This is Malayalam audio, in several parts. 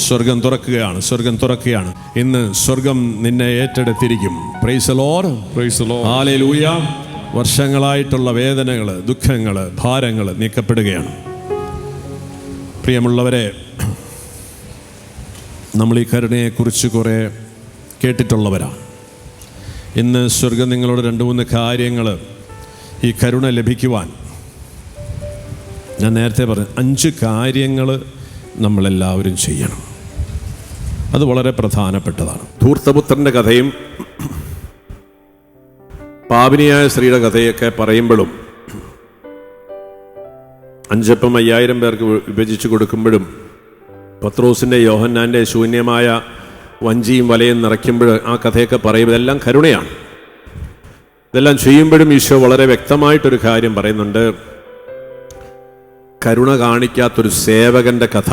സ്വർഗം തുറക്കുകയാണ്, സ്വർഗം തുറക്കുകയാണ്. ഇന്ന് സ്വർഗം നിന്നെ ഏറ്റെടുത്തിരിക്കും. Praise the Lord, praise the Lord. Hallelujah. വർഷങ്ങളായിട്ടുള്ള വേദനകൾ, ദുഃഖങ്ങൾ, ഭാരങ്ങൾ നീക്കപ്പെടുകയാണ്. പ്രിയമുള്ളവരെ, നമ്മൾ ഈ കരുണയെക്കുറിച്ച് കുറേ കേട്ടിട്ടുള്ളവരാണ്. ഇന്ന് സ്വർഗം നിങ്ങളോട് 2-3 കാര്യങ്ങൾ ഈ കരുണ ലഭിക്കുവാൻ, ഞാൻ നേരത്തെ പറഞ്ഞു 5 കാര്യങ്ങൾ നമ്മളെല്ലാവരും ചെയ്യണം. അത് വളരെ പ്രധാനപ്പെട്ടതാണ്. ധൂർത്തപുത്രൻ്റെ കഥയും പാപിനിയായ സ്ത്രീയുടെ കഥയൊക്കെ പറയുമ്പോഴും 5 അപ്പം 5000 പേർക്ക് വിഭജിച്ച് കൊടുക്കുമ്പോഴും പത്രോസിൻ്റെ യോഹന്നാൻ്റെ ശൂന്യമായ വഞ്ചിയും വലയും നിറയ്ക്കുമ്പോൾ ആ കഥയൊക്കെ പറയുമ്പോൾ ഇതെല്ലാം കരുണയാണ്. ഇതെല്ലാം ചെയ്യുമ്പോഴും ഈശോ വളരെ വ്യക്തമായിട്ടൊരു കാര്യം പറയുന്നുണ്ട്. കരുണ കാണിക്കാത്തൊരു സേവകൻ്റെ കഥ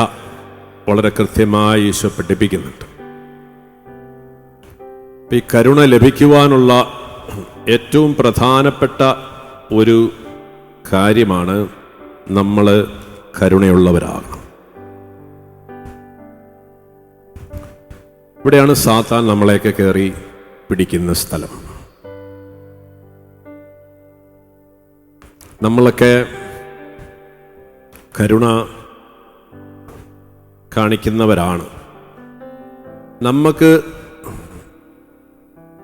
വളരെ കൃത്യമായി ഈശോ പഠിപ്പിക്കുന്നുണ്ട്. ഈ കരുണ ലഭിക്കുവാനുള്ള ഏറ്റവും പ്രധാനപ്പെട്ട ഒരു കാര്യമാണ് നമ്മൾ കരുണയുള്ളവരാകണം. ഇവിടെയാണ് സാത്താൻ നമ്മളെയൊക്കെ കയറി പിടിക്കുന്ന സ്ഥലം. നമ്മളൊക്കെ കരുണ കാണിക്കുന്നവരാണ്. നമുക്ക്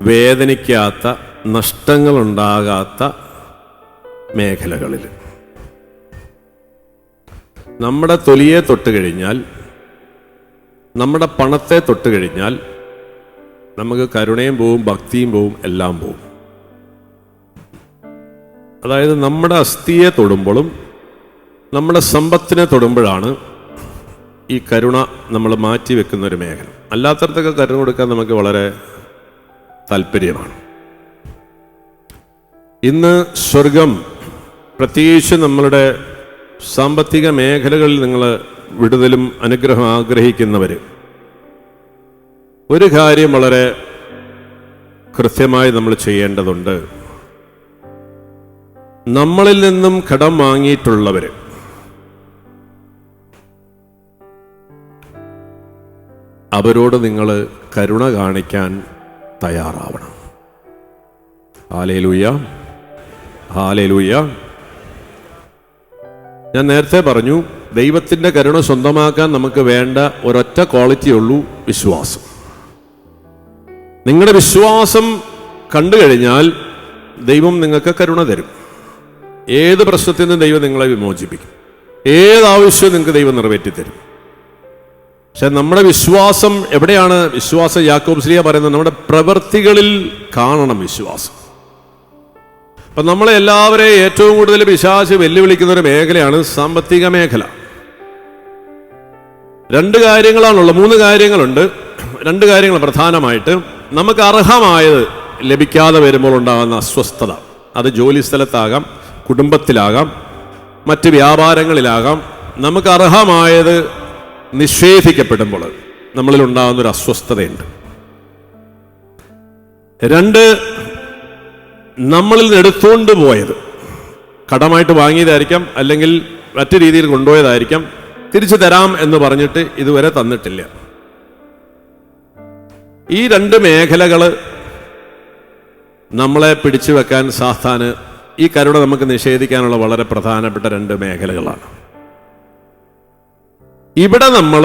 വേദനിക്കാത്ത, നഷ്ടങ്ങളുണ്ടാകാത്ത മേഖലകളിൽ നമ്മുടെ തൊലിയെ തൊട്ട് കഴിഞ്ഞാൽ, നമ്മുടെ പണത്തെ തൊട്ട് കഴിഞ്ഞാൽ നമുക്ക് കരുണയും പോവും, ഭക്തിയും പോവും, എല്ലാം പോവും. അതായത് നമ്മുടെ അസ്ഥിയെ തൊടുമ്പോഴും നമ്മുടെ സമ്പത്തിനെ തൊടുമ്പോഴാണ് ഈ കരുണ നമ്മൾ മാറ്റി വെക്കുന്നൊരു മേഖല. അല്ലാത്തടത്തൊക്കെ കരുണ കൊടുക്കാൻ നമുക്ക് വളരെ താല്പര്യമാണ്. ഇന്ന് സ്വർഗം, പ്രത്യേകിച്ച് നമ്മളുടെ സാമ്പത്തിക മേഖലകളിൽ നിങ്ങൾ വിടുതലും അനുഗ്രഹം ആഗ്രഹിക്കുന്നവർ, ഒരു കാര്യം വളരെ കൃത്യമായി നമ്മൾ ചെയ്യേണ്ടതുണ്ട്. നമ്മളിൽ നിന്നും കടം വാങ്ങിയിട്ടുള്ളവർ അവരോട് നിങ്ങൾ കരുണ കാണിക്കാൻ തയ്യാറാവണം. Hallelujah, hallelujah. ഞാൻ നേരത്തെ പറഞ്ഞു, ദൈവത്തിൻ്റെ കരുണ സ്വന്തമാക്കാൻ നമുക്ക് വേണ്ട ഒരൊറ്റ ക്വാളിറ്റി ഉള്ളൂ, വിശ്വാസം. നിങ്ങളുടെ വിശ്വാസം കണ്ടു കഴിഞ്ഞാൽ ദൈവം നിങ്ങൾക്ക് കരുണ തരും. ഏത് പ്രശ്നത്തിൽ നിന്നും ദൈവം നിങ്ങളെ വിമോചിപ്പിക്കും. ഏത് ആവശ്യവും നിങ്ങൾക്ക് ദൈവം നിറവേറ്റിത്തരും. പക്ഷെ നമ്മുടെ വിശ്വാസം എവിടെയാണ്? വിശ്വാസം യാക്കോബ് ശ്ലീഹ പറയുന്നത് നമ്മുടെ പ്രവൃത്തികളിൽ കാണണം വിശ്വാസം. അപ്പം നമ്മളെ എല്ലാവരെയും ഏറ്റവും കൂടുതൽ പിശാച് വെല്ലുവിളിക്കുന്ന ഒരു മേഖലയാണ് സാമ്പത്തിക മേഖല. 2 കാര്യങ്ങളാണുള്ളത്, 3 കാര്യങ്ങളുണ്ട്. 2 കാര്യങ്ങൾ പ്രധാനമായിട്ട്. നമുക്ക് അർഹമായത് ലഭിക്കാതെ വരുമ്പോൾ ഉണ്ടാകുന്ന അസ്വസ്ഥത, അത് ജോലി സ്ഥലത്താകാം, കുടുംബത്തിലാകാം, മറ്റ് വ്യാപാരങ്ങളിലാകാം. നമുക്ക് അർഹമായത് നിഷേധിക്കപ്പെടുമ്പോൾ നമ്മളിൽ ഉണ്ടാകുന്നൊരു അസ്വസ്ഥതയുണ്ട്. 2, നമ്മളിൽ നിന്ന് എടുത്തുകൊണ്ട് പോയത്, കടമായിട്ട് വാങ്ങിയതായിരിക്കാം, അല്ലെങ്കിൽ മറ്റു രീതിയിൽ കൊണ്ടുപോയതായിരിക്കാം, തിരിച്ചു തരാം എന്ന് പറഞ്ഞിട്ട് ഇതുവരെ തന്നിട്ടില്ല. ഈ 2 മേഖലകൾ നമ്മളെ പിടിച്ചു വെക്കാൻ സാത്താന്, ഈ കരുണ നമുക്ക് നിഷേധിക്കാനുള്ള വളരെ പ്രധാനപ്പെട്ട 2 മേഖലകളാണ്. ഇവിടെ നമ്മൾ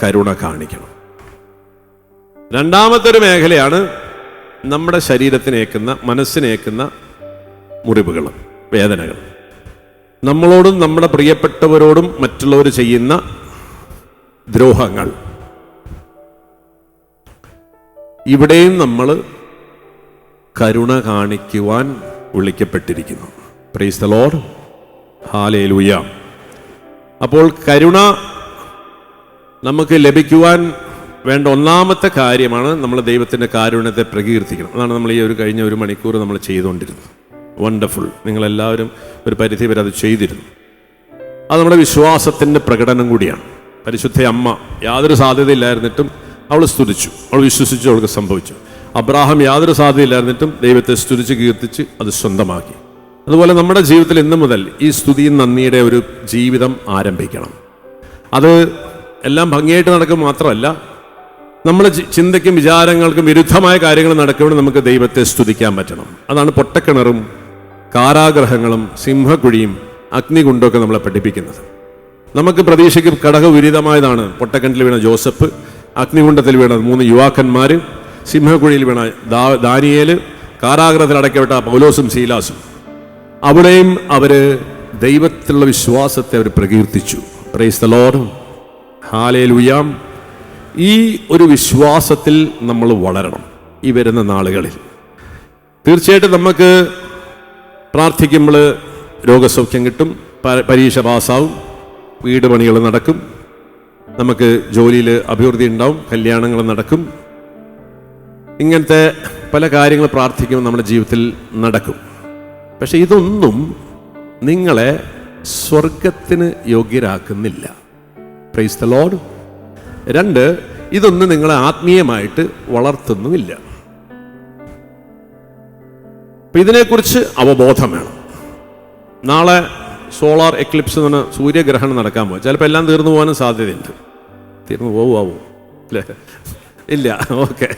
കരുണ കാണിക്കണം. രണ്ടാമത്തെ ഒരു മേഖലയാണ് നമ്മുടെ ശരീരത്തിനേക്കുന്ന, മനസ്സിനേക്കുന്ന മുറിവുകൾ, വേദനകൾ. നമ്മളോടും നമ്മുടെ പ്രിയപ്പെട്ടവരോടും മറ്റുള്ളവർ ചെയ്യുന്ന ദ്രോഹങ്ങൾ. ഇവിടെയും നമ്മൾ കരുണ കാണിക്കുവാൻ വിളിക്കപ്പെട്ടിരിക്കുന്നു. Praise the Lord, hallelujah. അപ്പോൾ കരുണ നമുക്ക് ലഭിക്കുവാൻ വേണ്ട ഒന്നാമത്തെ കാര്യമാണ് നമ്മൾ ദൈവത്തിൻ്റെ കാരുണ്യത്തെ പ്രകീർത്തിക്കണം. അതാണ് നമ്മൾ ഈ കഴിഞ്ഞ 1 മണിക്കൂർ നമ്മൾ ചെയ്തുകൊണ്ടിരുന്നത്. വണ്ടർഫുൾ. നിങ്ങളെല്ലാവരും ഒരു പരിധി വരെ അത് ചെയ്തിരുന്നു. അത് നമ്മുടെ വിശ്വാസത്തിൻ്റെ പ്രകടനം കൂടിയാണ്. പരിശുദ്ധ അമ്മ യാതൊരു സാധ്യതയില്ലായിരുന്നിട്ടും അവൾ സ്തുതിച്ചു, അവൾ വിശ്വസിച്ചു, അവൾക്ക് സംഭവിച്ചു. അബ്രാഹാം യാതൊരു സാധ്യതയില്ലായിരുന്നിട്ടും ദൈവത്തെ സ്തുതിച്ച് കീർത്തിച്ച് അത് സ്വന്തമാക്കി. അതുപോലെ നമ്മുടെ ജീവിതത്തിൽ ഇന്നു മുതൽ ഈ സ്തുതിയും നന്ദിയുടെ ഒരു ജീവിതം ആരംഭിക്കണം. അത് എല്ലാം ഭംഗിയായിട്ട് നടക്കും മാത്രമല്ല, നമ്മൾ ചിന്തയ്ക്കും വിചാരങ്ങൾക്കും വിരുദ്ധമായ കാര്യങ്ങൾ നടക്കുമ്പോൾ നമുക്ക് ദൈവത്തെ സ്തുതിക്കാൻ പറ്റണം. അതാണ് പൊട്ടക്കിണറും കാരാഗ്രഹങ്ങളും സിംഹക്കുഴിയും അഗ്നികുണ്ടമൊക്കെ നമ്മളെ പഠിപ്പിക്കുന്നത്. നമുക്ക് പ്രതീക്ഷയ്ക്ക് ഘടകവിരുദ്ധമായതാണ് പൊട്ടക്കിണറ്റിൽ വീണ ജോസഫ്, അഗ്നികുണ്ടത്തിൽ വീണ 3 യുവാക്കന്മാർ, സിംഹക്കുഴിയിൽ വീണ ദാനിയേല്, കാരാഗ്രഹത്തിൽ അടയ്ക്കപ്പെട്ട പൗലോസും ശീലാസും. അവിടെയും അവർ ദൈവത്തിലുള്ള വിശ്വാസത്തെ അവർ പ്രകീർത്തിച്ചു. Price the Lord, hallelujah. ഈ ഒരു വിശ്വാസത്തിൽ നമ്മൾ വളരണം ഈ വരുന്ന നാളുകളിൽ. തീർച്ചയായിട്ടും നമുക്ക് പ്രാർത്ഥിക്കുമ്പോൾ രോഗസൗഖ്യം കിട്ടും, പരീക്ഷ പാസ്സാവും, വീട് പണികൾ നടക്കും, നമുക്ക് ജോലിയിൽ അഭിവൃദ്ധി ഉണ്ടാവും, കല്യാണങ്ങൾ നടക്കും. ഇങ്ങനത്തെ പല കാര്യങ്ങൾ പ്രാർത്ഥിക്കുമ്പോൾ നമ്മുടെ ജീവിതത്തിൽ നടക്കും. പക്ഷെ ഇതൊന്നും നിങ്ങളെ സ്വർഗത്തിന് യോഗ്യരാക്കുന്നില്ല. Price the Lord. 2, ഇതൊന്നും നിങ്ങളെ ആത്മീയമായിട്ട് വളർത്തുന്നുമില്ല. അപ്പം ഇതിനെക്കുറിച്ച് അവബോധം വേണം. നാളെ സോളാർ എക്ലിപ്സ് എന്ന് പറഞ്ഞാൽ സൂര്യഗ്രഹണം നടക്കാൻ പോകും. ചിലപ്പോൾ എല്ലാം തീർന്നു പോകാനും സാധ്യതയുണ്ട്. തീർന്നു പോവുമാവും അല്ലേ? ഇല്ല, ഓക്കെ.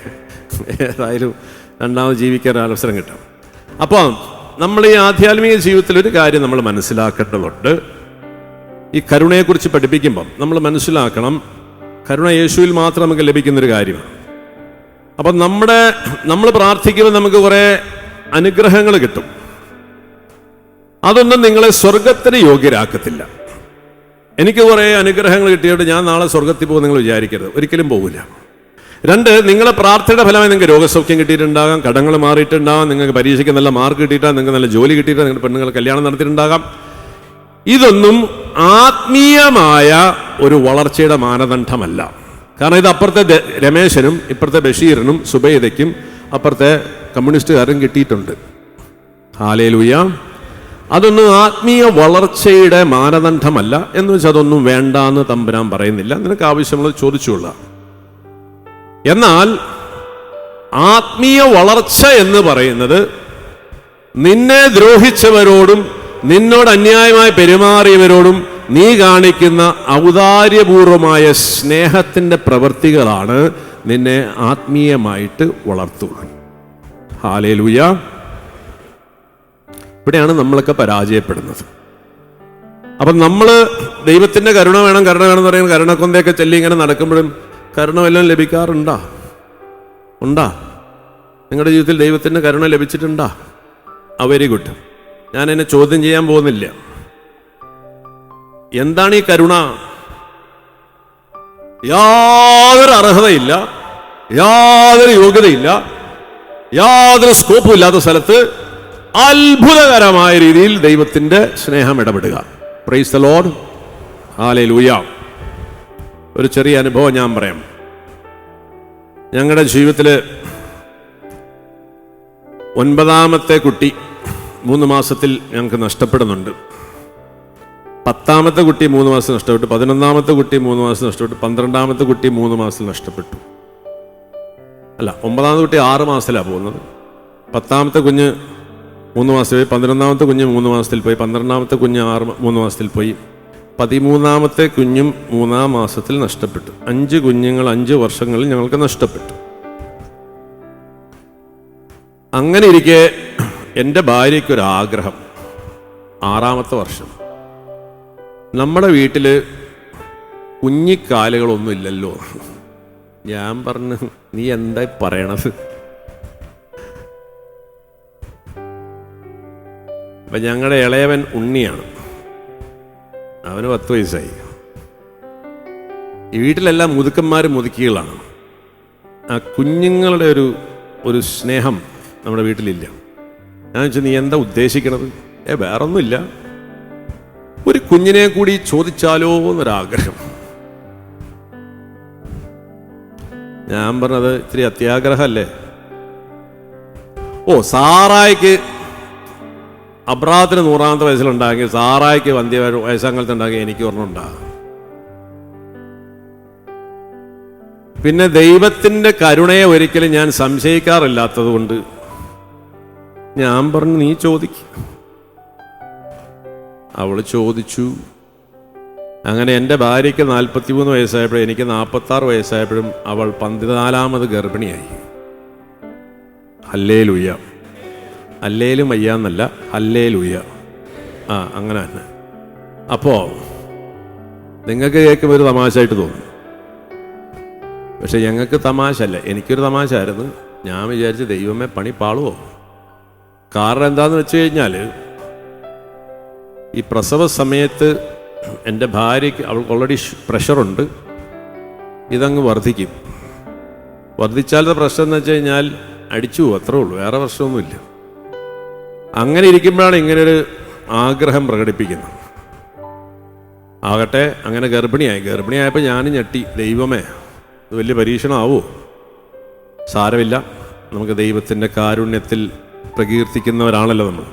ഏതായാലും രണ്ടാമത് ജീവിക്കാൻ അവസരം കിട്ടും. അപ്പോൾ നമ്മൾ ഈ ആധ്യാത്മിക ജീവിതത്തിൽ ഒരു കാര്യം നമ്മൾ മനസ്സിലാക്കേണ്ടതുണ്ട്. ഈ കരുണയെക്കുറിച്ച് പഠിപ്പിക്കുമ്പം നമ്മൾ മനസ്സിലാക്കണം, കരുണ യേശുവിൽ മാത്രം നമുക്ക് ലഭിക്കുന്നൊരു കാര്യമാണ്. അപ്പം നമ്മൾ പ്രാർത്ഥിക്കുമ്പോൾ നമുക്ക് കുറേ അനുഗ്രഹങ്ങൾ കിട്ടും. അതൊന്നും നിങ്ങളെ സ്വർഗത്തിന് യോഗ്യരാക്കത്തില്ല. എനിക്ക് കുറേ അനുഗ്രഹങ്ങൾ കിട്ടിയിട്ട് ഞാൻ നാളെ സ്വർഗത്തിൽ പോകും നിങ്ങൾ വിചാരിക്കരുത്, ഒരിക്കലും പോകില്ല. 2, നിങ്ങളെ പ്രാർത്ഥനയുടെ ഫലമായി നിങ്ങൾക്ക് രോഗസൗഖ്യം കിട്ടിയിട്ടുണ്ടാകാം, കടങ്ങൾ മാറിയിട്ടുണ്ടാകാം, നിങ്ങൾക്ക് പരീക്ഷയ്ക്ക് നല്ല മാർക്ക് കിട്ടിയിട്ടാണ്, നിങ്ങൾക്ക് നല്ല ജോലി കിട്ടിയിട്ടാണ്, നിങ്ങളുടെ പെണ്ണുങ്ങൾ കല്യാണം നടത്തിയിട്ടുണ്ടാകാം. ഇതൊന്നും ആത്മീയമായ ഒരു വളർച്ചയുടെ മാനദണ്ഡമല്ല. കാരണം ഇത് അപ്പുറത്തെ രമേശനും ഇപ്പുറത്തെ ബഷീറിനും സുബൈദയ്ക്കും അപ്പുറത്തെ കമ്മ്യൂണിസ്റ്റുകാരും കിട്ടിയിട്ടുണ്ട്. ഹല്ലേലൂയ. അതൊന്നും ആത്മീയ വളർച്ചയുടെ മാനദണ്ഡമല്ല. എന്ന് വെച്ചാൽ അതൊന്നും വേണ്ടാന്ന് തമ്പുരാൻ പറയുന്നില്ല. നിനക്ക് ആവശ്യമുള്ളത് ചോദിച്ചുകൊള്ളാം. എന്നാൽ ആത്മീയ വളർച്ച എന്ന് പറയുന്നത് നിന്നെ ദ്രോഹിച്ചവരോടും നിന്നോട് അന്യായമായി പെരുമാറിയവരോടും നീ കാണിക്കുന്ന ഔദാര്യപൂർവമായ സ്നേഹത്തിൻ്റെ പ്രവൃത്തികളാണ് നിന്നെ ആത്മീയമായിട്ട് വളർത്തുക. ഹല്ലേലൂയ. ഇവിടെയാണ് നമ്മളൊക്കെ പരാജയപ്പെടുന്നത്. അപ്പം നമ്മൾ ദൈവത്തിൻ്റെ കരുണ വേണം എന്ന് പറയുന്നത് കരുണക്കൊന്തയൊക്കെ ചൊല്ലി ഇങ്ങനെ നടക്കുമ്പോഴും കരുണ വല്ലതും ലഭിക്കാറുണ്ടാ? ഉണ്ടാ? നിങ്ങളുടെ ജീവിതത്തിൽ ദൈവത്തിൻ്റെ കരുണ ലഭിച്ചിട്ടുണ്ടാ? Very good. ഞാൻ എന്നെ ചോദ്യം ചെയ്യാൻ പോകുന്നില്ല. എന്താണ് ഈ കരുണ? യാതൊരു അർഹതയില്ല, യാതൊരു യോഗ്യതയില്ല, യാതൊരു സ്കോപ്പും ഇല്ലാത്ത സ്ഥലത്ത് അത്ഭുതകരമായ രീതിയിൽ ദൈവത്തിൻ്റെ സ്നേഹം ഇടപെടുക. Praise the Lord, hallelujah. ഒരു ചെറിയ അനുഭവം ഞാൻ പറയാം. ഞങ്ങളുടെ ജീവിതത്തിൽ 9ാമത്തെ കുട്ടി 3 മാസത്തിൽ ഞങ്ങൾക്ക് നഷ്ടപ്പെടുന്നുണ്ട്. 10ാമത്തെ കുട്ടി 3 മാസം നഷ്ടപ്പെട്ടു, 11ാമത്തെ കുട്ടി 3 മാസം നഷ്ടപ്പെട്ടു, 12ാമത്തെ കുട്ടി 3 മാസത്തിൽ നഷ്ടപ്പെട്ടു. അല്ല, 9ാമത്തെ കുട്ടി 6 മാസത്തിലാണ് പോകുന്നത്. 10ാമത്തെ കുഞ്ഞ് 3 മാസത്തിൽ പോയി, 11ാമത്തെ കുഞ്ഞ് 3 മാസത്തിൽ പോയി, 12ാമത്തെ കുഞ്ഞ് 3 മാസത്തിൽ പോയി, 13ാമത്തെ കുഞ്ഞും 3-ാം മാസത്തിൽ നഷ്ടപ്പെട്ടു. 5 കുഞ്ഞുങ്ങൾ 5 വർഷങ്ങളിൽ ഞങ്ങൾക്ക് നഷ്ടപ്പെട്ടു. അങ്ങനെ ഇരിക്കെ എൻ്റെ ഭാര്യയ്ക്കൊരാഗ്രഹം, 6ാമത്തെ വർഷം നമ്മുടെ വീട്ടിൽ കുഞ്ഞിക്കാലുകളൊന്നും ഇല്ലല്ലോ. ഞാൻ പറഞ്ഞു, നീ എന്തായി പറയണത്? അപ്പം ഞങ്ങളുടെ ഇളയവൻ ഉണ്ണിയാണ്, അവന് 10 വയസ്സായി. ഈ വീട്ടിലെല്ലാം മുതുക്കന്മാരും മുതുക്കികളാണ്. ആ കുഞ്ഞുങ്ങളുടെ ഒരു സ്നേഹം നമ്മുടെ വീട്ടിലില്ല. ഞാൻ വെച്ചാൽ നീ എന്താ ഉദ്ദേശിക്കണത്? വേറൊന്നുമില്ല, ഒരു കുഞ്ഞിനെ കൂടി ചോദിച്ചാലോ എന്നൊരാഗ്രഹം. ഞാൻ പറഞ്ഞത് ഇത്തിരി അത്യാഗ്രഹമല്ലേ? സാറായിക്ക് അബ്രാഹത്തിന് 100ാമത്തെ വയസ്സിലുണ്ടാക്കി, സാറായിക്ക് വയസ്സാങ്കാലത്ത് ഉണ്ടാക്കി, എനിക്ക് ഓർമ്മയുണ്ടാകും. പിന്നെ ദൈവത്തിൻ്റെ കരുണയെ ഒരിക്കലും ഞാൻ സംശയിക്കാറില്ലാത്തത് കൊണ്ട് ഞാൻ പറഞ്ഞു, നീ ചോദിക്ക. അവൾ ചോദിച്ചു. അങ്ങനെ എൻ്റെ ഭാര്യയ്ക്ക് 43 വയസ്സായപ്പോഴും എനിക്ക് 46 വയസ്സായപ്പോഴും അവൾ 14ാമത് ഗർഭിണിയായി. ഹല്ലേലൂയ. ഹല്ലേലും വയ്യാന്നല്ല, ഹല്ലേലൂയ. അങ്ങനെ തന്നെ. അപ്പോൾ നിങ്ങൾക്ക് കേൾക്കുമ്പോൾ ഒരു തമാശയായിട്ട് തോന്നും, പക്ഷെ ഞങ്ങൾക്ക് തമാശ അല്ല, എനിക്കൊരു തമാശ ആയിരുന്നു. ഞാൻ വിചാരിച്ച് ദൈവമേ പണി പാളുവോ. കാരണം എന്താണെന്ന് വെച്ച് കഴിഞ്ഞാൽ, ഈ പ്രസവ സമയത്ത് എൻ്റെ ഭാര്യയ്ക്ക്, അവൾക്ക് ഓൾറെഡി പ്രഷറുണ്ട്, ഇതങ്ങ് വർദ്ധിക്കും. വർദ്ധിച്ചാലത്തെ പ്രശ്നം എന്ന് വെച്ച് കഴിഞ്ഞാൽ അടിച്ചു പോകും, അത്രേ ഉള്ളൂ, വേറെ പ്രശ്നമൊന്നുമില്ല. അങ്ങനെ ഇരിക്കുമ്പോഴാണ് ഇങ്ങനൊരു ആഗ്രഹം പ്രകടിപ്പിക്കുന്നത്. ആകട്ടെ അങ്ങനെ ഗർഭിണിയായപ്പോൾ ഞാൻ ഞെട്ടി, ദൈവമേ ഇത് വലിയ പരീക്ഷണമാവോ. സാരമില്ല, നമുക്ക് ദൈവത്തിൻ്റെ കാരുണ്യത്തിൽ പ്രകീർത്തിക്കുന്നവരാണല്ലോ നമ്മൾ.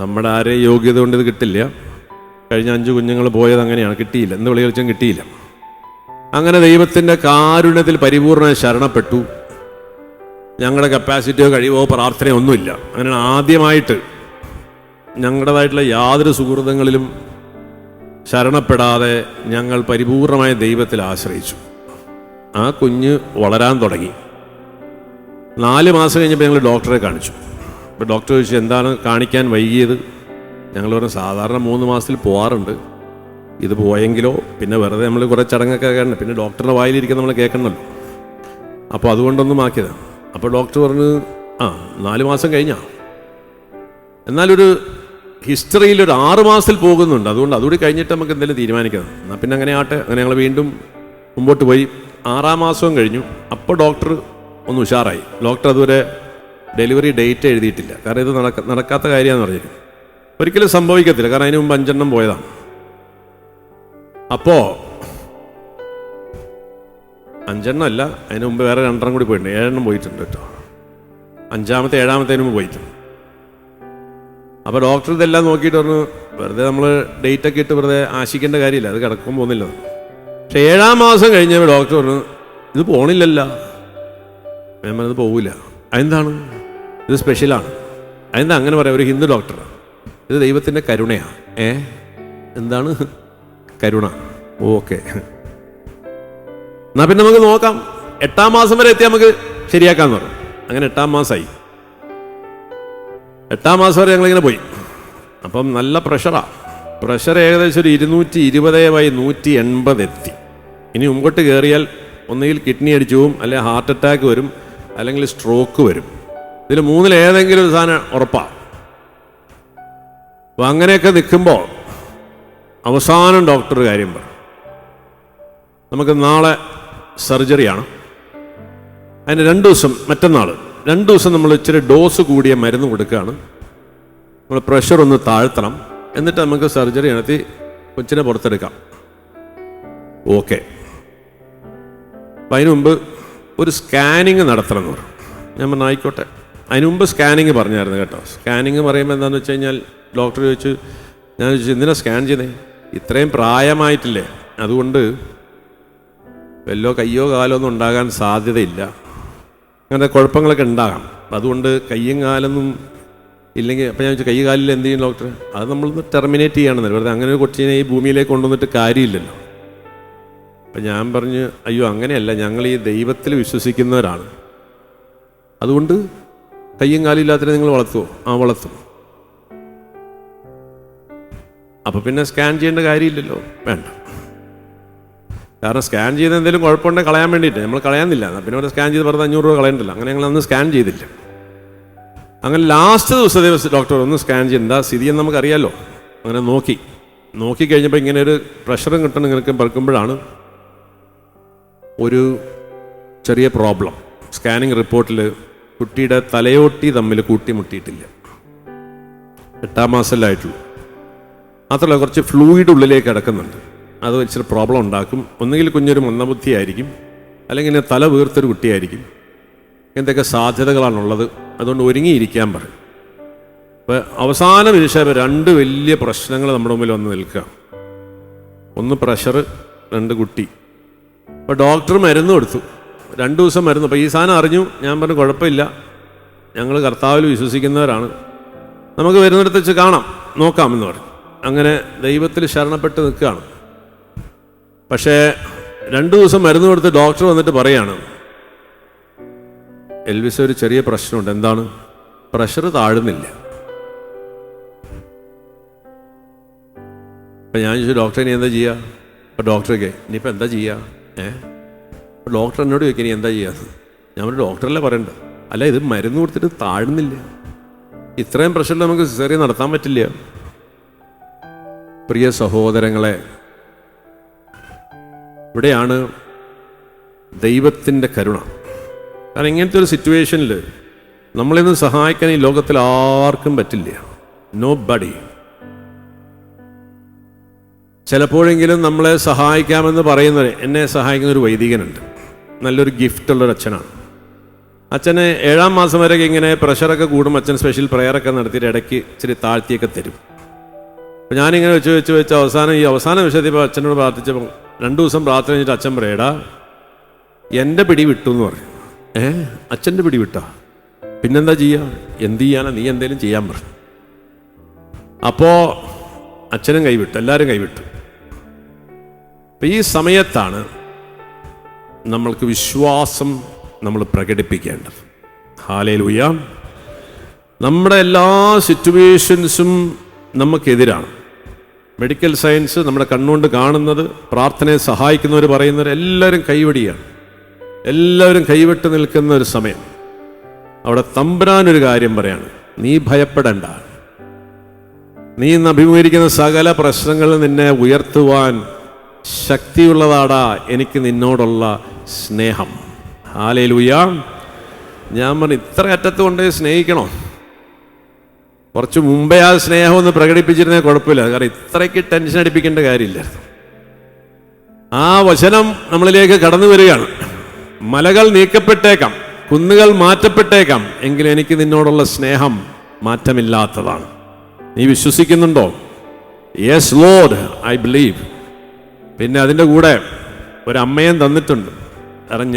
നമ്മുടെ ആരെയും യോഗ്യത കൊണ്ട് ഇത് കിട്ടില്ല. കഴിഞ്ഞ 5 കുഞ്ഞുങ്ങൾ പോയത് അങ്ങനെയാണ്, കിട്ടിയില്ല, എന്ത് വിളി കളിച്ചും കിട്ടിയില്ല. അങ്ങനെ ദൈവത്തിൻ്റെ കാരുണ്യത്തിൽ പരിപൂർണ്ണ ശരണപ്പെട്ടു. ഞങ്ങളുടെ കപ്പാസിറ്റിയോ കഴിവോ പ്രാർത്ഥനയോ ഒന്നുമില്ല. അങ്ങനെ ആദ്യമായിട്ട് ഞങ്ങളുടേതായിട്ടുള്ള യാതൊരു സുഹൃത്തുക്കളിലും ശരണപ്പെടാതെ ഞങ്ങൾ പരിപൂർണമായ ദൈവത്തിൽ ആശ്രയിച്ചു. ആ കുഞ്ഞ് വളരാൻ തുടങ്ങി. 4 മാസം കഴിഞ്ഞപ്പോൾ ഞങ്ങൾ ഡോക്ടറെ കാണിച്ചു. അപ്പോൾ ഡോക്ടർ ചോദിച്ചു, എന്താണ് കാണിക്കാൻ വൈകിയത്? ഞങ്ങൾ പറഞ്ഞു, സാധാരണ 3 മാസത്തിൽ പോകാറുണ്ട്, ഇത് പോയെങ്കിലോ. പിന്നെ വെറുതെ നമ്മൾ കുറേ ചടങ്ങൊക്കെ കേൾക്കണം, പിന്നെ ഡോക്ടറുടെ വായിലിരിക്കാൻ നമ്മൾ കേൾക്കണമല്ലോ. അപ്പോൾ അതുകൊണ്ടൊന്നും ആക്കിയതാണ്. അപ്പോൾ ഡോക്ടർ പറഞ്ഞു, 4 മാസം കഴിഞ്ഞാ, എന്നാലൊരു ഹിസ്റ്ററിയിൽ ഒരു 6 മാസത്തിൽ പോകുന്നുണ്ട്, അതുകൊണ്ട് അതുകൂടി കഴിഞ്ഞിട്ട് നമുക്ക് എന്തെങ്കിലും തീരുമാനിക്കാം. എന്നാൽ പിന്നെ അങ്ങനെ ആട്ടെ. അങ്ങനെ ഞങ്ങൾ വീണ്ടും മുമ്പോട്ട് പോയി. 6-ാം മാസവും കഴിഞ്ഞു. അപ്പോൾ ഡോക്ടർ ഒന്ന് ഉഷാറായി. ഡോക്ടർ അതുവരെ ഡെലിവറി ഡേറ്റ് എഴുതിയിട്ടില്ല, കാരണം ഇത് നടക്കാത്ത കാര്യമാണെന്ന് പറഞ്ഞിരിക്കും. ഒരിക്കലും സംഭവിക്കത്തില്ല, കാരണം അതിന് മുമ്പ് 5 എണ്ണം പോയതാണ്. അപ്പോൾ 5 എണ്ണം അല്ല, അതിന് മുമ്പ് വേറെ 2 എണ്ണം കൂടി പോയിട്ടുണ്ട്, 7 എണ്ണം പോയിട്ടുണ്ട് കേട്ടോ. 5-ാമത്തെ 7-ാമത്തേന് മുമ്പ് പോയിട്ടുണ്ട്. അപ്പോൾ ഡോക്ടർ ഇതെല്ലാം നോക്കിയിട്ട് പറഞ്ഞു, വെറുതെ നമ്മൾ ഡേറ്റൊക്കെ ഇട്ട് വെറുതെ ആശിക്കേണ്ട കാര്യമില്ല, അത് കിടക്കും പോകുന്നില്ല. പക്ഷെ 7-ാം മാസം കഴിഞ്ഞപ്പോൾ ഡോക്ടർ പറഞ്ഞു, ഇത് പോണില്ലല്ലോ. ഞാൻ പറഞ്ഞത് പോവില്ല. അതെന്താണ്? ഇത് സ്പെഷ്യലാണ്. അതെന്താ അങ്ങനെ പറയാം? ഒരു ഹിന്ദു ഡോക്ടറാണ്. ഇത് ദൈവത്തിൻ്റെ കരുണയാണ്. എന്താണ് കരുണ? ഓക്കെ, എന്നാൽ പിന്നെ നമുക്ക് നോക്കാം. 8-ാം മാസം വരെ എത്തിയാൽ നമുക്ക് ശരിയാക്കാന്ന് പറഞ്ഞു. അങ്ങനെ 8-ാം മാസമായി. 8-ാം മാസം വരെ ഞങ്ങളിങ്ങനെ പോയി. അപ്പം നല്ല പ്രഷറാണ്. പ്രഷർ ഏകദേശം ഒരു 220/180 എത്തി. ഇനി മുമ്പോട്ട് കയറിയാൽ ഒന്നുകിൽ കിഡ്നി അടിച്ചു പോവും, അല്ലെങ്കിൽ ഹാർട്ട് അറ്റാക്ക് വരും, അല്ലെങ്കിൽ സ്ട്രോക്ക് വരും. ഇതിൽ 3-ൽ ഏതെങ്കിലും ഒരു സാധനം ഉറപ്പാണ്. അപ്പം അങ്ങനെയൊക്കെ നിൽക്കുമ്പോൾ അവസാനം ഡോക്ടർ കാര്യം പറയും, നമുക്ക് നാളെ സർജറിയാണ്, അതിന് 2 ദിവസം, മറ്റന്നാൾ 2 ദിവസം നമ്മൾ ഇച്ചിരി ഡോസ് കൂടിയ മരുന്ന് കൊടുക്കുകയാണ്, നമ്മൾ പ്രഷർ ഒന്ന് താഴ്ത്തണം, എന്നിട്ട് നമുക്ക് സർജറി നടത്തി കൊച്ചിനെ പുറത്തെടുക്കാം. ഓക്കെ. അപ്പം അതിനു മുമ്പ് ഒരു സ്കാനിങ് നടത്തണം എന്ന് പറഞ്ഞു. ഞാൻ പറഞ്ഞു ആയിക്കോട്ടെ. അതിനു മുമ്പ് സ്കാനിങ് പറഞ്ഞായിരുന്നു കേട്ടോ. സ്കാനിങ് പറയുമ്പോൾ എന്താണെന്ന് വെച്ച് കഴിഞ്ഞാൽ, ഡോക്ടർ ചോദിച്ചു, ഞാൻ ചോദിച്ചു, എന്തിനാ സ്കാൻ ചെയ്യുന്നേ? ഇത്രയും പ്രായമായിട്ടില്ലേ, അതുകൊണ്ട് വല്ലോ കയ്യോ കാലോ ഒന്നും ഉണ്ടാകാൻ സാധ്യതയില്ല, അങ്ങനെ കുഴപ്പങ്ങളൊക്കെ ഉണ്ടാകാം, അതുകൊണ്ട് കയ്യും കാലൊന്നും ഇല്ലെങ്കിൽ. അപ്പം ഞാൻ ചോദിച്ചു, കൈ കാലിൽ എന്ത് ചെയ്യും ഡോക്ടർ? അത് നമ്മളൊന്ന് ടെർമിനേറ്റ് ചെയ്യണമെന്നല്ല, വെറുതെ അങ്ങനെ ഒരു കൊച്ചിനെ ഈ ഭൂമിയിലേക്ക് കൊണ്ടുവന്നിട്ട് കാര്യമില്ലല്ലോ. അപ്പം ഞാൻ പറഞ്ഞു, അയ്യോ അങ്ങനെയല്ല, ഞങ്ങൾ ഈ ദൈവത്തിൽ വിശ്വസിക്കുന്നവരാണ്, അതുകൊണ്ട് കയ്യും കാലും ഇല്ലാത്തതിനെ നിങ്ങൾ വളർത്തുമോ? വളർത്തും. അപ്പം പിന്നെ സ്കാൻ ചെയ്യേണ്ട കാര്യമില്ലല്ലോ. വേണ്ട, കാരണം സ്കാൻ ചെയ്ത് എന്തെങ്കിലും കുഴപ്പമുണ്ടെങ്കിൽ കളയാൻ വേണ്ടിയിട്ട് നമ്മൾ കളയാനില്ല. പിന്നെ ഒരു സ്കാൻ ചെയ്ത് വെറുതെ 500 രൂപ കളയണ്ടല്ലോ. അങ്ങനെ ഞങ്ങൾ അന്ന് സ്കാൻ ചെയ്തില്ല. അങ്ങനെ ലാസ്റ്റ് ദിവസത്തെ ഡോക്ടർ ഒന്ന് സ്കാൻ ചെയ്ത് എന്താ സ്ഥിതിയെന്ന് നമുക്കറിയാമല്ലോ. അങ്ങനെ നോക്കിക്കഴിഞ്ഞപ്പോൾ ഇങ്ങനെ ഒരു പ്രഷറും കിട്ടണം നിങ്ങൾക്ക് പറക്കുമ്പോഴാണ് ഒരു ചെറിയ പ്രോബ്ലം. സ്കാനിങ് റിപ്പോർട്ടിൽ കുട്ടിയുടെ തലയോട്ടി തമ്മിൽ കൂട്ടിമുട്ടിയിട്ടില്ല. 8-ാം മാസത്തിലായിട്ടുള്ളൂ. മാത്രമല്ല കുറച്ച് ഫ്ലൂയിഡ് ഉള്ളിലേക്ക് കിടക്കുന്നുണ്ട്. അത് ഇച്ചിരി പ്രോബ്ലം ഉണ്ടാക്കും. ഒന്നുകിൽ കുഞ്ഞൊരു മന്ദബുദ്ധിയായിരിക്കും, അല്ലെങ്കിൽ തല വീർത്തൊരു കുട്ടിയായിരിക്കും. എന്തൊക്കെ സാധ്യതകളാണുള്ളത്. അതുകൊണ്ട് ഒരുങ്ങിയിരിക്കാൻ പറയും. അപ്പോൾ അവസാന നിമിഷം 2 വലിയ പ്രശ്നങ്ങൾ നമ്മുടെ മുമ്പിൽ വന്ന് നിൽക്കുക. ഒന്ന് പ്രഷർ, 2 കുട്ടി. അപ്പോൾ ഡോക്ടർ മരുന്ന് കൊടുത്തു. 2 ദിവസം മരുന്ന്. അപ്പോൾ ഈ സാധനം അറിഞ്ഞു. ഞാൻ പറഞ്ഞു കുഴപ്പമില്ല, ഞങ്ങൾ കർത്താവിൽ വിശ്വസിക്കുന്നവരാണ്, നമുക്ക് വരുന്നിടത്ത് വെച്ച് നോക്കാം എന്ന് പറഞ്ഞു. അങ്ങനെ ദൈവത്തിൽ ശരണപ്പെട്ട് നിൽക്കുകയാണ്. പക്ഷേ 2 ദിവസം മരുന്ന് കൊടുത്ത് ഡോക്ടർ വന്നിട്ട് പറയാണ്, എൽവിസ് ഒരു ചെറിയ പ്രശ്നമുണ്ട്. എന്താണ്? പ്രഷർ താഴുന്നില്ല. അപ്പം ഞാൻ ചോദിച്ചു, ഡോക്ടർ ഇനി എന്താ ചെയ്യുക? അപ്പോൾ ഡോക്ടർക്ക് ഇനിയിപ്പോൾ എന്താ ചെയ്യുക? അപ്പോൾ ഡോക്ടർ എന്നോട് ചോദിക്കുക ഇനി എന്താ ചെയ്യുക? ഞാൻ ഒരു ഡോക്ടറല്ലേ പറയണ്ട. അല്ല, ഇത് മരുന്ന് കൊടുത്തിട്ട് താഴുന്നില്ല. ഇത്രയും പ്രഷറിൽ നമുക്ക് സിസേറിയൻ നടത്താൻ പറ്റില്ല. പ്രിയ സഹോദരങ്ങളെ, ഇവിടെയാണ് ദൈവത്തിൻ്റെ കരുണ. കാരണം ഇങ്ങനത്തെ ഒരു സിറ്റുവേഷനിൽ നമ്മളിന്ന് സഹായിക്കാൻ ഈ ലോകത്തിൽ ആർക്കും പറ്റില്ല. Nobody. ചിലപ്പോഴെങ്കിലും നമ്മളെ സഹായിക്കാമെന്ന് പറയുന്നവർ, എന്നെ സഹായിക്കുന്ന ഒരു വൈദികനുണ്ട്, നല്ലൊരു ഗിഫ്റ്റുള്ളൊരു അച്ഛനാണ്. അച്ഛന് 7-ാം മാസം വരെയൊക്കെ ഇങ്ങനെ പ്രഷറൊക്കെ കൂടും, അച്ഛൻ സ്പെഷ്യൽ പ്രെയറൊക്കെ നടത്തിയിട്ട് ഇടയ്ക്ക് ഇച്ചിരി താഴ്ത്തിയൊക്കെ തരും. അപ്പോൾ ഞാനിങ്ങനെ വെച്ച് അവസാന വിഷയത്തിൽ ഇപ്പോൾ അച്ഛനോട് പ്രാർത്ഥിച്ചപ്പോൾ 2 ദിവസം പ്രാർത്ഥന കഴിഞ്ഞിട്ട് അച്ഛൻ പറയടാ, എൻ്റെ പിടി വിട്ടു എന്ന് പറഞ്ഞു. അച്ഛൻ്റെ പിടി വിട്ടാ? പിന്നെന്താ ചെയ്യുക? എന്ത് ചെയ്യാനാ? നീ എന്തേലും ചെയ്യാൻ പറഞ്ഞു. അപ്പോൾ അച്ഛനും കൈവിട്ടു, എല്ലാവരും കൈവിട്ടു. അപ്പം ഈ സമയത്താണ് നമ്മൾക്ക് വിശ്വാസം നമ്മൾ പ്രകടിപ്പിക്കേണ്ടത്. ഹല്ലേലൂയ. നമ്മുടെ എല്ലാ സിറ്റുവേഷൻസും നമുക്കെതിരാണ്. മെഡിക്കൽ സയൻസ് നമ്മുടെ കണ്ണുകൊണ്ട് കാണുന്നത്, പ്രാർത്ഥനയെ സഹായിക്കുന്നവർ പറയുന്നവർ എല്ലാവരും കൈവടിയാണ്. എല്ലാവരും കൈവിട്ട് നിൽക്കുന്ന ഒരു സമയം. അവിടെ തമ്പുരാനൊരു കാര്യം പറയാണ്, നീ ഭയപ്പെടണ്ട. നീ ഇന്ന് അഭിമുഖീകരിക്കുന്ന സകല പ്രശ്നങ്ങളിൽ നിന്നെ ഉയർത്തുവാൻ ശക്തിയുള്ളതാടാ എനിക്ക് നിന്നോടുള്ള സ്നേഹം. ഹല്ലേലൂയ. ഞാൻ പറഞ്ഞു, ഇത്ര അറ്റത്ത് കൊണ്ട് സ്നേഹിക്കണോ? കുറച്ച് മുമ്പേ ആ സ്നേഹം ഒന്ന് പ്രകടിപ്പിച്ചിരുന്നേ കുഴപ്പമില്ല. കാരണം ഇത്രയ്ക്ക് ടെൻഷൻ അടിപ്പിക്കേണ്ട കാര്യമില്ല. ആ വചനം നമ്മളിലേക്ക് കടന്നു വരികയാണ്. മലകൾ നീക്കപ്പെട്ടേക്കാം, കുന്നുകൾ മാറ്റപ്പെട്ടേക്കാം, എങ്കിലും എനിക്ക് നിന്നോടുള്ള സ്നേഹം മാറ്റമില്ലാത്തതാണ്. നീ വിശ്വസിക്കുന്നുണ്ടോ? Yes Lord, I believe. പിന്നെ അതിൻ്റെ കൂടെ ഒരമ്മയും തന്നിട്ടുണ്ട്. കാരണം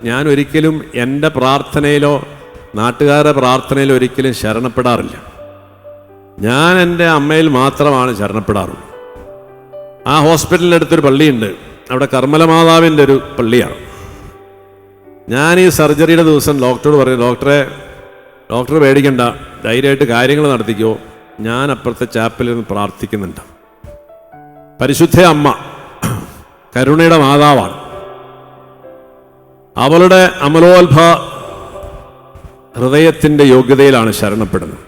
ഞാൻ ഒരിക്കലും എൻ്റെ പ്രാർത്ഥനയിലോ നാട്ടുകാരുടെ പ്രാർത്ഥനയിലോ ഒരിക്കലും ശരണപ്പെടാറില്ല. ഞാൻ എൻ്റെ അമ്മയിൽ മാത്രമാണ് ശരണപ്പെടാറുള്ളത്. ആ ഹോസ്പിറ്റലിൻ്റെ അടുത്തൊരു പള്ളിയുണ്ട്, അവിടെ കർമ്മല മാതാവിൻ്റെ ഒരു പള്ളിയാണ്. ഞാൻ ഈ സർജറിയുടെ ദിവസം ഡോക്ടറോട് പറഞ്ഞു, ഡോക്ടർ പേടിക്കണ്ട, ധൈര്യമായിട്ട് കാര്യങ്ങൾ നടത്തിക്കോ, ഞാൻ അപ്പുറത്തെ ചാപ്പലിൽ നിന്ന് പ്രാർത്ഥിക്കുന്നുണ്ട്. പരിശുദ്ധ അമ്മ കരുണയുടെ മാതാവാണ്. അവളുടെ അമലോത്ഭ ഹൃദയത്തിൻ്റെ യോഗ്യതയിലാണ് ശരണപ്പെടുന്നത്.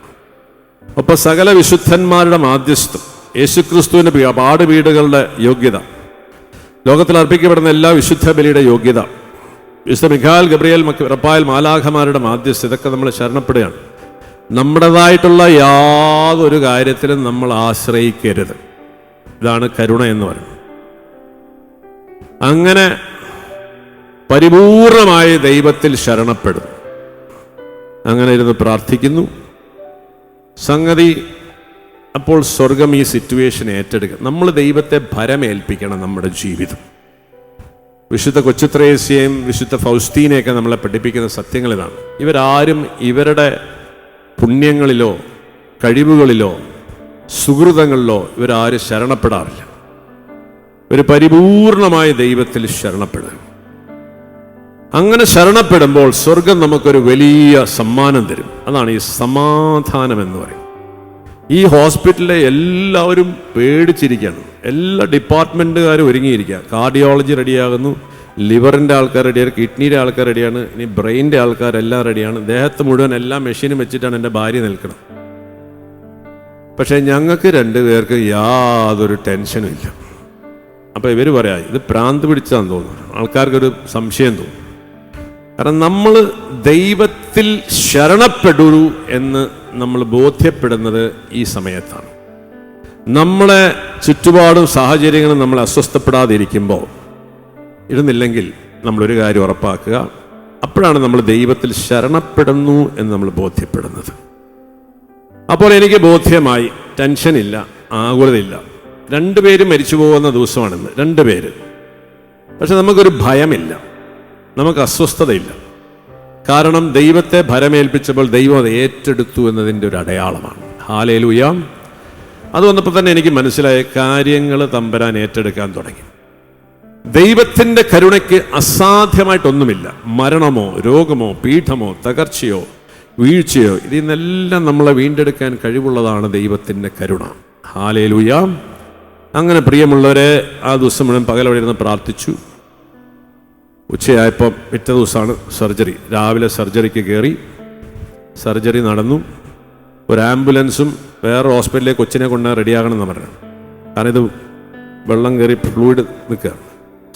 ഒപ്പം സകല വിശുദ്ധന്മാരുടെ മാധ്യസ്ഥം, യേശുക്രിസ്തുവിൻ്റെ പാടുപീടുകളുടെ യോഗ്യത, ലോകത്തിൽ അർപ്പിക്കപ്പെടുന്ന എല്ലാ വിശുദ്ധ ബലിയുടെ യോഗ്യത, വിശുദ്ധ മിഖായേൽ, ഗബ്രിയേൽ, റഫായേൽ മാലാഖമാരുടെ മാധ്യസ്ഥ, ഇതൊക്കെ നമ്മൾ ശരണപ്പെടുകയാണ്. നമ്മുടേതായിട്ടുള്ള യാതൊരു കാര്യത്തിലും നമ്മൾ ആശ്രയിക്കരുത്. ഇതാണ് കരുണ എന്ന് പറയുന്നത്. അങ്ങനെ പരിപൂർണമായി ദൈവത്തിൽ ശരണപ്പെടും. അങ്ങനെ ഇരുന്ന് പ്രാർത്ഥിക്കുന്നു. സംഗതി അപ്പോൾ സ്വർഗം ഈ സിറ്റുവേഷൻ ഏറ്റെടുക്കുക. നമ്മൾ ദൈവത്തെ ഭരമേൽപ്പിക്കണം നമ്മുടെ ജീവിതം. വിശുദ്ധ കൊച്ചുത്രേസ്യയും വിശുദ്ധ ഫൗസ്തീനെയൊക്കെ നമ്മളെ പഠിപ്പിക്കുന്ന സത്യങ്ങൾ ഇതാണ്. ഇവരാരും ഇവരുടെ പുണ്യങ്ങളിലോ കഴിവുകളിലോ സുഹൃതങ്ങളിലോ ഇവരാരും ശരണപ്പെടാറില്ല. ഒരു പരിപൂർണമായ ദൈവത്തിൽ ശരണപ്പെടുക. അങ്ങനെ ശരണപ്പെടുമ്പോൾ സ്വർഗം നമുക്കൊരു വലിയ സമ്മാനം തരും. അതാണ് ഈ സമാധാനം എന്ന് പറയും. ഈ ഹോസ്പിറ്റലിലെ എല്ലാവരും പേടിച്ചിരിക്കുകയാണ്. എല്ലാ ഡിപ്പാർട്ട്മെൻറ്റുകാരും ഒരുങ്ങിയിരിക്കുക. കാർഡിയോളജി റെഡിയാകുന്നു, ലിവറിൻ്റെ ആൾക്കാർ റെഡിയാണ്, കിഡ്നിയുടെ ആൾക്കാർ റെഡിയാണ്, ഇനി ബ്രെയിനിൻ്റെ ആൾക്കാരെല്ലാം റെഡിയാണ്. ദേഹത്ത് മുഴുവൻ എല്ലാ മെഷീനും വെച്ചിട്ടാണ് എൻ്റെ ഭാര്യ നിൽക്കണം. പക്ഷേ ഞങ്ങൾക്ക് 2 പേർക്ക് യാതൊരു ടെൻഷനും ഇല്ല. അപ്പോൾ ഇവർ പറയാം, ഇത് ഭ്രാന്ത് പിടിച്ചതാണെന്ന് തോന്നുന്നു. ആൾക്കാർക്കൊരു സംശയം തോന്നും. കാരണം നമ്മൾ ദൈവത്തിൽ ശരണപ്പെടൂ എന്ന് നമ്മൾ ബോധ്യപ്പെടുന്നത് ഈ സമയത്താണ്. നമ്മളെ ചുറ്റുപാടും സാഹചര്യങ്ങളും നമ്മൾ അസ്വസ്ഥപ്പെടാതിരിക്കുമ്പോൾ ഇരുന്നില്ലെങ്കിൽ നമ്മളൊരു കാര്യം ഉറപ്പാക്കുക, അപ്പോഴാണ് നമ്മൾ ദൈവത്തിൽ ശരണപ്പെടുന്നു എന്ന് നമ്മൾ ബോധ്യപ്പെടുന്നത്. അപ്പോൾ എനിക്ക് ബോധ്യമായി, ടെൻഷനില്ല, ആകുലതയില്ല. 2 പേര് മരിച്ചു പോകുന്ന ദിവസമാണിന്ന്, 2 പേര്. പക്ഷെ നമുക്കൊരു ഭയമില്ല, നമുക്ക് അസ്വസ്ഥതയില്ല. കാരണം ദൈവത്തെ ഭരമേൽപ്പിച്ചപ്പോൾ ദൈവം അത് ഏറ്റെടുത്തു എന്നതിൻ്റെ ഒരു അടയാളമാണ്. ഹല്ലേലൂയ. അത് വന്നപ്പോൾ തന്നെ എനിക്ക് മനസ്സിലായ കാര്യങ്ങൾ തമ്പുരാൻ ഏറ്റെടുക്കാൻ തുടങ്ങി. ദൈവത്തിൻ്റെ കരുണയ്ക്ക് അസാധ്യമായിട്ടൊന്നുമില്ല. മരണമോ രോഗമോ പീഠമോ തകർച്ചയോ വീഴ്ചയോ ഇതിൽ നിന്നെല്ലാം നമ്മളെ വീണ്ടെടുക്കാൻ കഴിവുള്ളതാണ് ദൈവത്തിൻ്റെ കരുണ. ഹല്ലേലൂയ. അങ്ങനെ പ്രിയമുള്ളവരെ, ആ ദിവസം മുഴുവൻ പകൽ ഇരുന്ന് പ്രാർത്ഥിച്ചു. ഉച്ചയായപ്പം പിറ്റേ ദിവസമാണ് സർജറി. രാവിലെ സർജറിക്ക് കയറി, സർജറി നടന്നു. ഒരു ആംബുലൻസും വേറെ ഹോസ്പിറ്റലിലേക്ക് കൊച്ചിനെ കൊണ്ട് റെഡിയാകണമെന്ന് പറഞ്ഞു. കാരണം ഇത് വെള്ളം കയറി ഫ്ലൂയിഡ് നിൽക്കുക.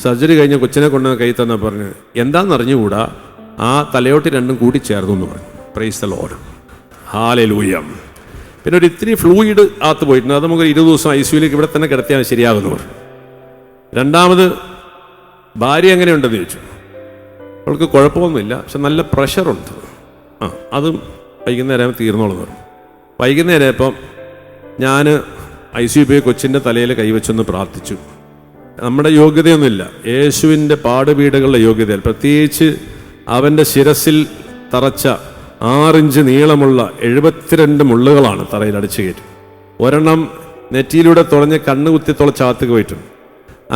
സർജറി കഴിഞ്ഞ് കൊച്ചിനെ കൊണ്ട് കൈ തന്നെ പറഞ്ഞു, എന്താണെന്ന് അറിഞ്ഞുകൂടാ, ആ തലയോട്ടി രണ്ടും കൂടി ചേർന്നു എന്ന് പറഞ്ഞു. Price the Lord. ഹല്ലേലൂയ. പിന്നെ ഒരു ഇത്തിരി ഫ്ലൂയിഡ് അകത്ത് പോയിട്ടുണ്ട്. അത് നമുക്ക് 20 ദിവസം ICUലേക്ക് ഇവിടെ തന്നെ കിടത്തിയാൽ ശരിയാകുന്നു പറഞ്ഞു. രണ്ടാമത് ഭാര്യ എങ്ങനെയുണ്ടെന്ന് ചോദിച്ചു. അവൾക്ക് കുഴപ്പമൊന്നുമില്ല, പക്ഷെ നല്ല പ്രഷറുണ്ട്. അതും വൈകുന്നേരം തീർന്നോളെന്ന് പറഞ്ഞു. വൈകുന്നേരം ഇപ്പം ഞാൻ ICU പോയി കൊച്ചിൻ്റെ തലയിൽ കൈവച്ചൊന്ന് പ്രാർത്ഥിച്ചു. നമ്മുടെ യോഗ്യതയൊന്നുമില്ല, യേശുവിൻ്റെ പാടുപീടുകളുടെ യോഗ്യതയിൽ, പ്രത്യേകിച്ച് അവൻ്റെ ശിരസിൽ തറച്ച 6 ഇഞ്ച് നീളമുള്ള 72 മുള്ളുകളാണ് തറയിൽ അടിച്ചു കയറ്റി. ഒരെണ്ണം നെറ്റിയിലൂടെ തുളഞ്ഞ് കണ്ണ് കുത്തി തുളച്ചാത്തുക പോയിട്ടുണ്ട്.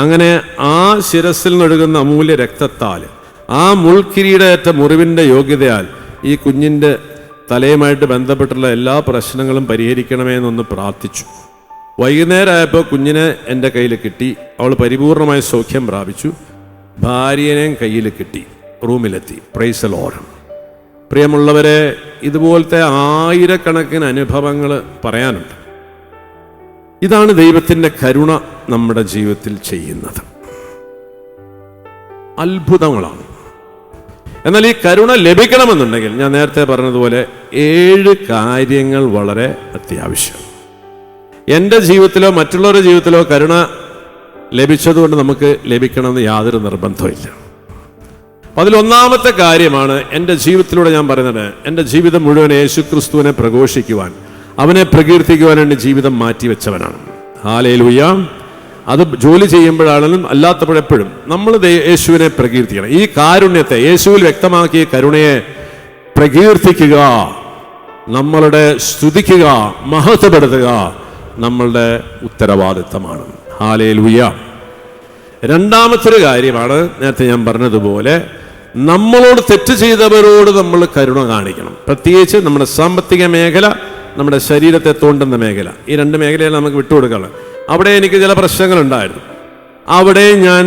അങ്ങനെ ആ ശിരസിൽ നിന്നൊഴുകുന്ന അമൂല്യ രക്തത്താൽ, ആ മുൾക്കിരീടേറ്റ മുറിവിൻ്റെ യോഗ്യതയാൽ ഈ കുഞ്ഞിൻ്റെ തലയുമായിട്ട് ബന്ധപ്പെട്ടുള്ള എല്ലാ പ്രശ്നങ്ങളും പരിഹരിക്കണമേ എന്നൊന്ന് പ്രാർത്ഥിച്ചു. വൈകുന്നേരമായപ്പോൾ കുഞ്ഞിനെ എൻ്റെ കയ്യിൽ കിട്ടി. അവൾ പരിപൂർണമായ സൗഖ്യം പ്രാപിച്ചു. ഭാര്യനെയും കയ്യിൽ കിട്ടി. റൂമിലെത്തി. Praise the Lord. പ്രിയമുള്ളവരെ, ഇതുപോലത്തെ ആയിരക്കണക്കിന് അനുഭവങ്ങൾ പറയാനുണ്ട്. ഇതാണ് ദൈവത്തിൻ്റെ കരുണ നമ്മുടെ ജീവിതത്തിൽ ചെയ്യുന്നത്. അത്ഭുതങ്ങളാണ്. എന്നാൽ ഈ കരുണ ലഭിക്കണമെന്നുണ്ടെങ്കിൽ ഞാൻ നേരത്തെ പറഞ്ഞതുപോലെ 7 കാര്യങ്ങൾ വളരെ അത്യാവശ്യം. എൻ്റെ ജീവിതത്തിലോ മറ്റുള്ളവരുടെ ജീവിതത്തിലോ കരുണ ലഭിച്ചതുകൊണ്ട് നമുക്ക് ലഭിക്കണമെന്ന് യാതൊരു നിർബന്ധമില്ല. അതിലൊന്നാമത്തെ കാര്യമാണ്, എൻ്റെ ജീവിതത്തിലൂടെ ഞാൻ പറയുന്നത്, എൻ്റെ ജീവിതം മുഴുവൻ യേശുക്രിസ്തുവിനെ പ്രഘോഷിക്കുവാൻ, അവനെ പ്രകീർത്തിക്കുവാൻ വേണ്ടി ജീവിതം മാറ്റിവെച്ചവനാണ്. ഹല്ലേലൂയ. അത് ജോലി ചെയ്യുമ്പോഴാണെങ്കിലും അല്ലാത്തപ്പോഴെപ്പോഴും നമ്മൾ യേശുവിനെ പ്രകീർത്തിക്കണം. ഈ കാരുണ്യത്തെ, യേശുവിൽ വ്യക്തമാക്കിയ കരുണയെ പ്രകീർത്തിക്കുക, നമ്മളുടെ സ്തുതിക്കുക, മഹത്വപ്പെടുത്തുക നമ്മളുടെ ഉത്തരവാദിത്തമാണ്. ഹല്ലേലൂയ. രണ്ടാമത്തൊരു കാര്യമാണ്, നേരത്തെ ഞാൻ പറഞ്ഞതുപോലെ, നമ്മളോട് തെറ്റ് ചെയ്തവരോട് നമ്മൾ കരുണ കാണിക്കണം. പ്രത്യേകിച്ച് നമ്മുടെ സാമ്പത്തിക മേഖല, നമ്മുടെ ശരീരത്തെ തോണ്ടുന്ന മേഖല, ഈ 2 മേഖലയിൽ നമുക്ക് വിട്ടുകൊടുക്കണം. അവിടെ എനിക്ക് ചില പ്രശ്നങ്ങളുണ്ടായിരുന്നു. അവിടെ ഞാൻ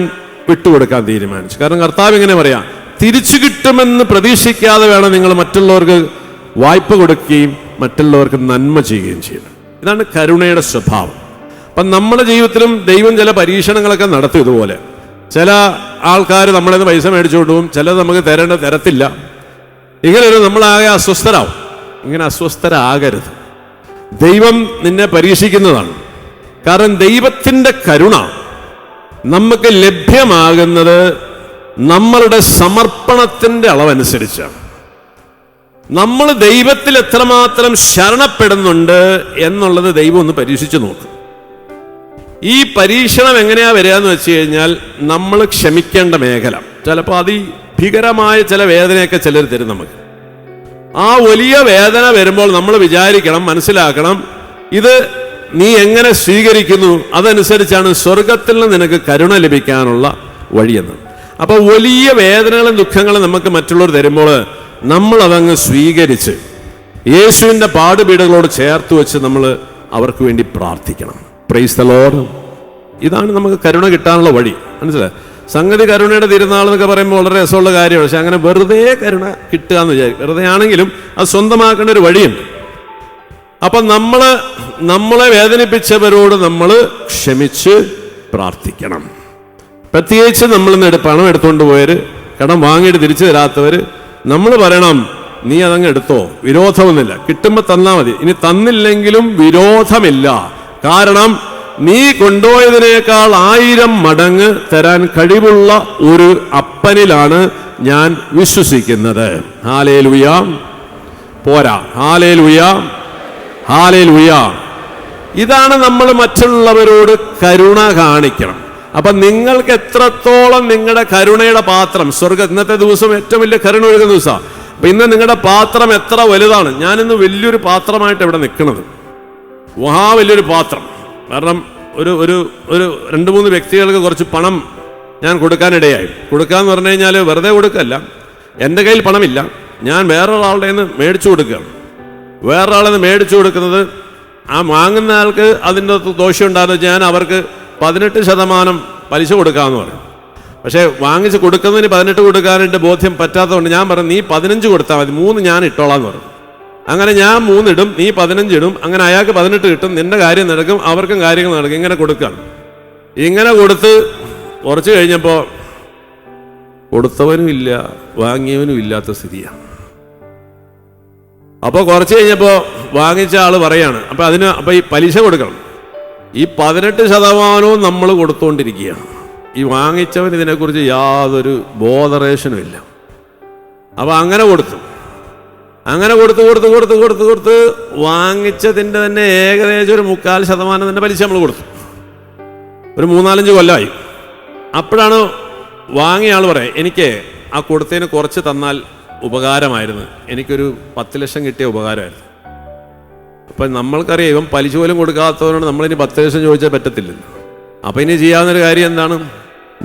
വിട്ടുകൊടുക്കാൻ തീരുമാനിച്ചു. കാരണം കർത്താവ് ഇങ്ങനെ പറയാം, തിരിച്ചു കിട്ടുമെന്ന് പ്രതീക്ഷിക്കാതെ വേണം നിങ്ങൾ മറ്റുള്ളവർക്ക് വായ്പ കൊടുക്കുകയും മറ്റുള്ളവർക്ക് നന്മ ചെയ്യുകയും ചെയ്യണം. ഇതാണ് കരുണയുടെ സ്വഭാവം. അപ്പം നമ്മുടെ ജീവിതത്തിലും ദൈവം ചില പരീക്ഷണങ്ങളൊക്കെ നടത്തും. ഇതുപോലെ ചില ആൾക്കാർ നമ്മളെ നിന്ന് പൈസ മേടിച്ചുകൊണ്ട് പോകും, ചിലത് നമുക്ക് തരത്തില്ല. ഇങ്ങനെ നമ്മളാകെ അസ്വസ്ഥരാകും. ഇങ്ങനെ അസ്വസ്ഥരാകരുത്. ദൈവം നിന്നെ പരീക്ഷിക്കുന്നതാണ്. കാരണം ദൈവത്തിൻ്റെ കരുണ നമുക്ക് ലഭ്യമാകുന്നത് നമ്മളുടെ സമർപ്പണത്തിൻ്റെ അളവനുസരിച്ചാണ്. നമ്മൾ ദൈവത്തിൽ എത്രമാത്രം ശരണപ്പെടുന്നുണ്ട് എന്നുള്ളത് ദൈവം ഒന്ന് പരീക്ഷിച്ചു നോക്കും. ഈ പരീക്ഷണം എങ്ങനെയാ വരിക എന്ന് വെച്ച് കഴിഞ്ഞാൽ, നമ്മൾ ക്ഷമിക്കേണ്ട മേഖല, ചിലപ്പോൾ അതിഭീകരമായ ചില വേദനയൊക്കെ ചിലർ തരും നമുക്ക്. ആ വലിയ വേദന വരുമ്പോൾ നമ്മൾ വിചാരിക്കണം, മനസ്സിലാക്കണം, ഇത് നീ എങ്ങനെ സ്വീകരിക്കുന്നു അതനുസരിച്ചാണ് സ്വർഗത്തിൽ നിന്ന് നിനക്ക് കരുണ ലഭിക്കാനുള്ള വഴിയെന്ന്. അപ്പോൾ വലിയ വേദനകളും ദുഃഖങ്ങളും നമുക്ക് മറ്റുള്ളവർ തരുമ്പോൾ നമ്മൾ അതങ്ങ് സ്വീകരിച്ച് യേശുവിൻ്റെ പാടുപീടുകളോട് ചേർത്ത് വെച്ച് നമ്മൾ അവർക്ക് വേണ്ടി പ്രാർത്ഥിക്കണം. Price the Lord. ഇതാണ് നമുക്ക് കരുണ കിട്ടാനുള്ള വഴി. മനസ്സിലായി? സംഗതി കരുണയുടെ തിരുനാൾ എന്നൊക്കെ പറയുമ്പോൾ വളരെ രസമുള്ള കാര്യമാണ്. പക്ഷെ അങ്ങനെ വെറുതെ കരുണ കിട്ടുക എന്ന് വിചാരിക്കും. വെറുതെ ആണെങ്കിലും അത് സ്വന്തമാക്കേണ്ട ഒരു വഴിയുണ്ട്. അപ്പം നമ്മളെ വേദനിപ്പിച്ചവരോട് നമ്മൾ ക്ഷമിച്ച് പ്രാർത്ഥിക്കണം. പ്രത്യേകിച്ച് നമ്മളിന്ന് പണം എടുത്തുകൊണ്ട് പോയവർ, കടം വാങ്ങിയിട്ട് തിരിച്ചു തരാത്തവർ, നമ്മൾ പറയണം, നീ അതങ്ങ് എടുത്തോ, വിരോധമൊന്നുമില്ല, കിട്ടുമ്പോൾ തന്നാൽ മതി. ഇനി തന്നില്ലെങ്കിലും വിരോധമില്ല. കാരണം നീ കൊണ്ടുപോയതിനേക്കാൾ 1000 മടങ്ങ് തരാൻ കഴിവുള്ള ഒരു അപ്പനിലാണ് ഞാൻ വിശ്വസിക്കുന്നത്. ഹല്ലേലൂയ. പോരാ, ഹല്ലേലൂയ, ഹല്ലേലൂയ. ഇതാണ് നമ്മൾ മറ്റുള്ളവരോട് കരുണ കാണിക്കണം. അപ്പൊ നിങ്ങൾക്ക് എത്രത്തോളം നിങ്ങളുടെ കരുണയുടെ പാത്രം, ഇന്നത്തെ ദിവസം ഏറ്റവും വലിയ കരുണ ഒഴുകുന്ന ദിവസമാണ്. അപ്പൊ ഇന്ന് നിങ്ങളുടെ പാത്രം എത്ര വലുതാണ്. ഞാനിന്ന് വലിയൊരു പാത്രമായിട്ട് ഇവിടെ നിൽക്കുന്നത്, വലിയൊരു പാത്രം. കാരണം ഒരു 2-3 വ്യക്തികൾക്ക് കുറച്ച് പണം ഞാൻ കൊടുക്കാനിടയായി. കൊടുക്കാന്ന് പറഞ്ഞു കഴിഞ്ഞാൽ വെറുതെ കൊടുക്കല്ല, എൻ്റെ കയ്യിൽ പണമില്ല, ഞാൻ വേറൊരാളുടെ നിന്ന് മേടിച്ചു കൊടുക്കുകയാണ്. വേറൊരാളിൽ നിന്ന് മേടിച്ചു കൊടുക്കുന്നത് ആ വാങ്ങുന്ന ആൾക്ക് അതിൻ്റെ ദോഷം ഉണ്ടാകുന്ന ഞാൻ അവർക്ക് 18% പലിശ കൊടുക്കാമെന്ന് പറയും. പക്ഷേ വാങ്ങിച്ച് കൊടുക്കുന്നതിന് 18 കൊടുക്കാനായിട്ട് ബോധ്യം പറ്റാത്തതുകൊണ്ട് ഞാൻ പറഞ്ഞു നീ 15 കൊടുത്താൽ മതി, 3 ഞാൻ ഇട്ടോളാം എന്ന് പറഞ്ഞു. അങ്ങനെ ഞാൻ 3 ഇടും, നീ 15 ഇടും, അങ്ങനെ അയാൾക്ക് 18 കിട്ടും, നിന്റെ കാര്യം നടക്കും, അവർക്കും കാര്യങ്ങൾ നടക്കും. ഇങ്ങനെ കൊടുക്കുകയാണ്. ഇങ്ങനെ കൊടുത്ത് കുറച്ച് കഴിഞ്ഞപ്പോൾ കൊടുത്തവനും ഇല്ല വാങ്ങിയവനും ഇല്ലാത്ത സ്ഥിതിയാണ്. അപ്പോൾ കുറച്ച് കഴിഞ്ഞപ്പോൾ വാങ്ങിച്ച ആൾ പറയാണ് അപ്പോൾ ഈ പലിശ കൊടുക്കണം. ഈ 18% നമ്മൾ കൊടുത്തുകൊണ്ടിരിക്കുകയാണ്. ഈ വാങ്ങിച്ചവൻ ഇതിനെക്കുറിച്ച് യാതൊരു ബോധറേഷനും ഇല്ല. അപ്പോൾ അങ്ങനെ കൊടുത്തു വാങ്ങിച്ചതിൻ്റെ തന്നെ ഏകദേശം ഒരു 3/4% തന്നെ പലിശ നമ്മൾ കൊടുത്തു. ഒരു 3-4 കൊല്ലമായി. അപ്പോഴാണ് വാങ്ങിയ ആൾ പറയാം, എനിക്ക് ആ കൊടുത്തതിന് കുറച്ച് തന്നാൽ ഉപകാരമായിരുന്നു, എനിക്കൊരു 10 ലക്ഷം കിട്ടിയ ഉപകാരമായിരുന്നു. അപ്പം നമ്മൾക്കറിയാം ഇവൻ പലിശ പോലും കൊടുക്കാത്തവരോട് നമ്മളിനി 10 ലക്ഷം ചോദിച്ചാൽ പറ്റത്തില്ലല്ലോ. അപ്പം ഇനി ചെയ്യാവുന്നൊരു കാര്യം എന്താണ്,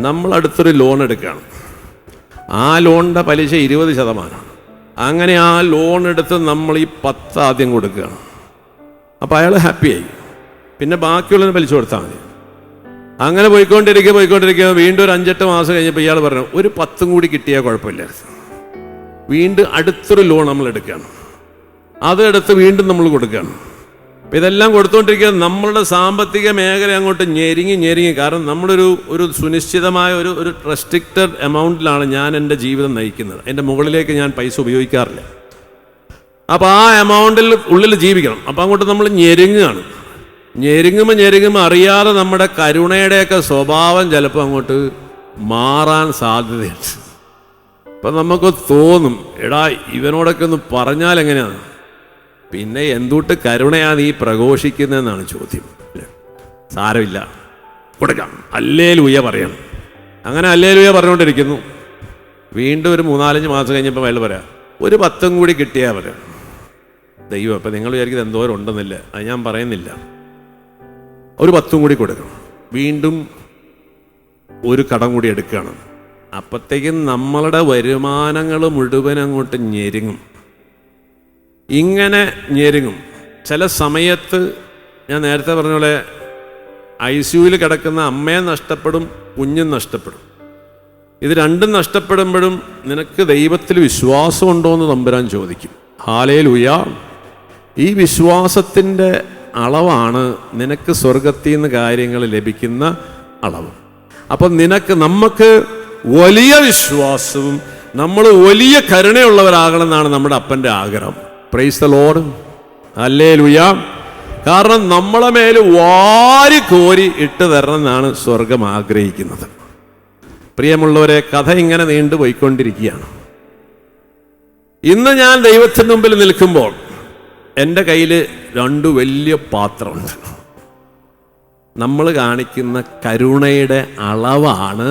നമ്മൾ അടുത്തൊരു ലോൺ എടുക്കുകയാണ്. ആ ലോണിൻ്റെ പലിശ 20%. അങ്ങനെ ആ ലോൺ എടുത്ത് നമ്മൾ ഈ 10 ആദ്യം കൊടുക്കുകയാണ്. അപ്പോൾ അയാൾ ഹാപ്പിയായി, പിന്നെ ബാക്കിയുള്ളതിന് പലിശ കൊടുത്താൽ മതി. അങ്ങനെ പോയിക്കൊണ്ടിരിക്കുക വീണ്ടും ഒരു 5-8 മാസം കഴിഞ്ഞപ്പോൾ ഇയാൾ പറഞ്ഞു ഒരു 10 കൂടി കിട്ടിയാൽ കുഴപ്പമില്ലായിരുന്നു. വീണ്ടും അടുത്തൊരു ലോൺ നമ്മൾ എടുക്കുകയാണ്, അതെടുത്ത് വീണ്ടും നമ്മൾ കൊടുക്കുകയാണ്. അപ്പം ഇതെല്ലാം കൊടുത്തുകൊണ്ടിരിക്കുക നമ്മളുടെ സാമ്പത്തിക മേഖല അങ്ങോട്ട് ഞെരുങ്ങി. കാരണം നമ്മളൊരു സുനിശ്ചിതമായ ഒരു റെസ്ട്രിക്റ്റഡ് എമൗണ്ടിലാണ് ഞാൻ എൻ്റെ ജീവിതം നയിക്കുന്നത്. എൻ്റെ മുകളിലേക്ക് ഞാൻ പൈസ ഉപയോഗിക്കാറില്ല. അപ്പോൾ ആ എമൗണ്ടിൽ ഉള്ളിൽ ജീവിക്കണം. അപ്പം അങ്ങോട്ട് നമ്മൾ ഞെരുങ്ങുമ്പോൾ അറിയാതെ നമ്മുടെ കരുണയുടെയൊക്കെ സ്വഭാവം ചിലപ്പോൾ അങ്ങോട്ട് മാറാൻ സാധ്യതയുണ്ട്. അപ്പം നമുക്ക് തോന്നും, എടാ ഇവനോടൊക്കെ ഒന്ന് പറഞ്ഞാൽ എങ്ങനെയാണ്, പിന്നെ എന്തുട്ട് കരുണയാണ് ഈ പ്രഘോഷിക്കുന്നതെന്നാണ് ചോദ്യം. സാരമില്ല, കൊടുക്കാം, ഹല്ലേലൂയ പറയണം. അങ്ങനെ ഹല്ലേലൂയ പറഞ്ഞുകൊണ്ടിരിക്കുന്നു. വീണ്ടും ഒരു 3-4 മാസം കഴിഞ്ഞപ്പോൾ അയാൾ പറയാം ഒരു 10 കൂടി കിട്ടിയാൽ പറയാം. ദൈവം അപ്പം നിങ്ങൾ വിചാരിക്കുന്നത് എന്തോരം ഉണ്ടെന്നില്ല, അത് ഞാൻ പറയുന്നില്ല. ഒരു 10 കൂടി കൊടുക്കണം. വീണ്ടും ഒരു കടം കൂടി എടുക്കുകയാണ്. അപ്പോഴത്തേക്കും നമ്മളുടെ വരുമാനങ്ങൾ മുഴുവൻ അങ്ങോട്ട് ഇങ്ങനെ ഞെരുങ്ങും. ചില സമയത്ത് ഞാൻ നേരത്തെ പറഞ്ഞ പോലെ ICUവിൽ കിടക്കുന്ന അമ്മയെ നഷ്ടപ്പെടും, കുഞ്ഞും നഷ്ടപ്പെടും. ഇത് രണ്ടും നഷ്ടപ്പെടുമ്പോഴും നിനക്ക് ദൈവത്തിൽ വിശ്വാസമുണ്ടോ എന്ന് തമ്പുരാൻ ചോദിക്കും. ഹല്ലേലൂയ. ഈ വിശ്വാസത്തിൻ്റെ അളവാണ് നിനക്ക് സ്വർഗത്തിൽ നിന്ന് കാര്യങ്ങൾ ലഭിക്കുന്ന അളവ്. അപ്പം നമുക്ക് വലിയ വിശ്വാസവും നമ്മൾ വലിയ കരുണയുള്ളവരാകണമെന്നാണ് നമ്മുടെ അപ്പൻ്റെ ആഗ്രഹം. Price the Lord. ഹല്ലേലൂയ. കാരണം നമ്മളെ മേൽ വാരിക്കോരി ഇട്ട് തരണമെന്നാണ് സ്വർഗം ആഗ്രഹിക്കുന്നത്. പ്രിയമുള്ളവരെ, കഥ ഇങ്ങനെ നീണ്ടുപോയിക്കൊണ്ടിരിക്കുകയാണ്. ഇന്ന് ഞാൻ ദൈവത്തിന് മുമ്പിൽ നിൽക്കുമ്പോൾ എൻ്റെ കയ്യിൽ 2 വലിയ പാത്രമുണ്ട്. നമ്മൾ കാണിക്കുന്ന കരുണയുടെ അളവാണ്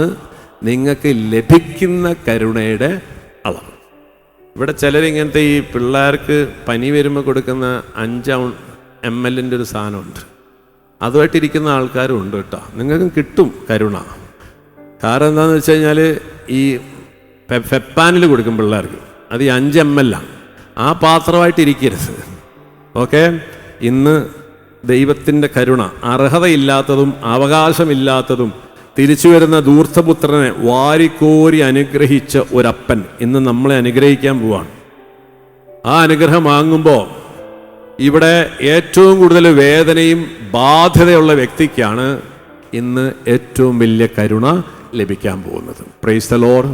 നിങ്ങൾക്ക് ലഭിക്കുന്ന കരുണയുടെ അളവ്. ഇവിടെ ചിലരിങ്ങനത്തെ ഈ പിള്ളേർക്ക് പനി വരുമ്പോൾ കൊടുക്കുന്ന 5 ml ഒരു സാധനമുണ്ട്, അതുമായിട്ടിരിക്കുന്ന ആൾക്കാരും ഉണ്ട് കേട്ടോ. നിങ്ങൾക്കും കിട്ടും കരുണ. കാരണം എന്താണെന്ന് വെച്ച് കഴിഞ്ഞാൽ ഈ ഫെപ്പാനിൽ കൊടുക്കും പിള്ളേർക്ക്, അത് ഈ 5 ml ആണ്. ആ പാത്രമായിട്ടിരിക്കരുത്. ഓക്കെ. ഇന്ന് ദൈവത്തിൻ്റെ കരുണ അർഹതയില്ലാത്തതും അവകാശമില്ലാത്തതും തിരിച്ചു വരുന്ന ധൂർത്തപുത്രനെ വാരിക്കോരി അനുഗ്രഹിച്ച ഒരപ്പൻ ഇന്ന് നമ്മളെ അനുഗ്രഹിക്കാൻ പോവാണ്. ആ അനുഗ്രഹം വാങ്ങുമ്പോൾ ഇവിടെ ഏറ്റവും കൂടുതൽ വേദനയും ബാധ്യതയുള്ള വ്യക്തിക്കാണ് ഇന്ന് ഏറ്റവും വലിയ കരുണ ലഭിക്കാൻ പോകുന്നത്. Price the Lord.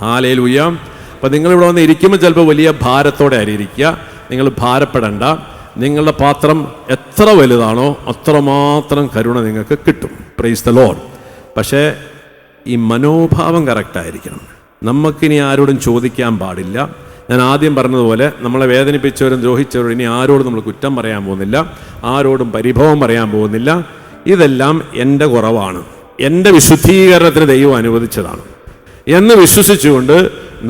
ഹല്ലേലൂയ. അപ്പം നിങ്ങളിവിടെ വന്ന് ഇരിക്കുമ്പോൾ ചിലപ്പോൾ വലിയ ഭാരത്തോടെ ആയിരിക്കുക. നിങ്ങൾ ഭാരപ്പെടണ്ട. നിങ്ങളുടെ പാത്രം എത്ര വലുതാണോ അത്രമാത്രം കരുണ നിങ്ങൾക്ക് കിട്ടും. Price the Lord. പക്ഷേ ഈ മനോഭാവം കറക്റ്റായിരിക്കണം. നമുക്കിനി ആരോടും ചോദിക്കാൻ പാടില്ല. ഞാൻ ആദ്യം പറഞ്ഞതുപോലെ നമ്മളെ വേദനിപ്പിച്ചവരും ദ്രോഹിച്ചവരും ഇനി ആരോടും നമ്മൾ കുറ്റം പറയാൻ പോകുന്നില്ല, ആരോടും പരിഭവം പറയാൻ പോകുന്നില്ല. ഇതെല്ലാം എൻ്റെ കുറവാണ്, എൻ്റെ വിശുദ്ധീകരണത്തിന് ദൈവം അനുവദിച്ചതാണ് എന്ന് വിശ്വസിച്ചുകൊണ്ട്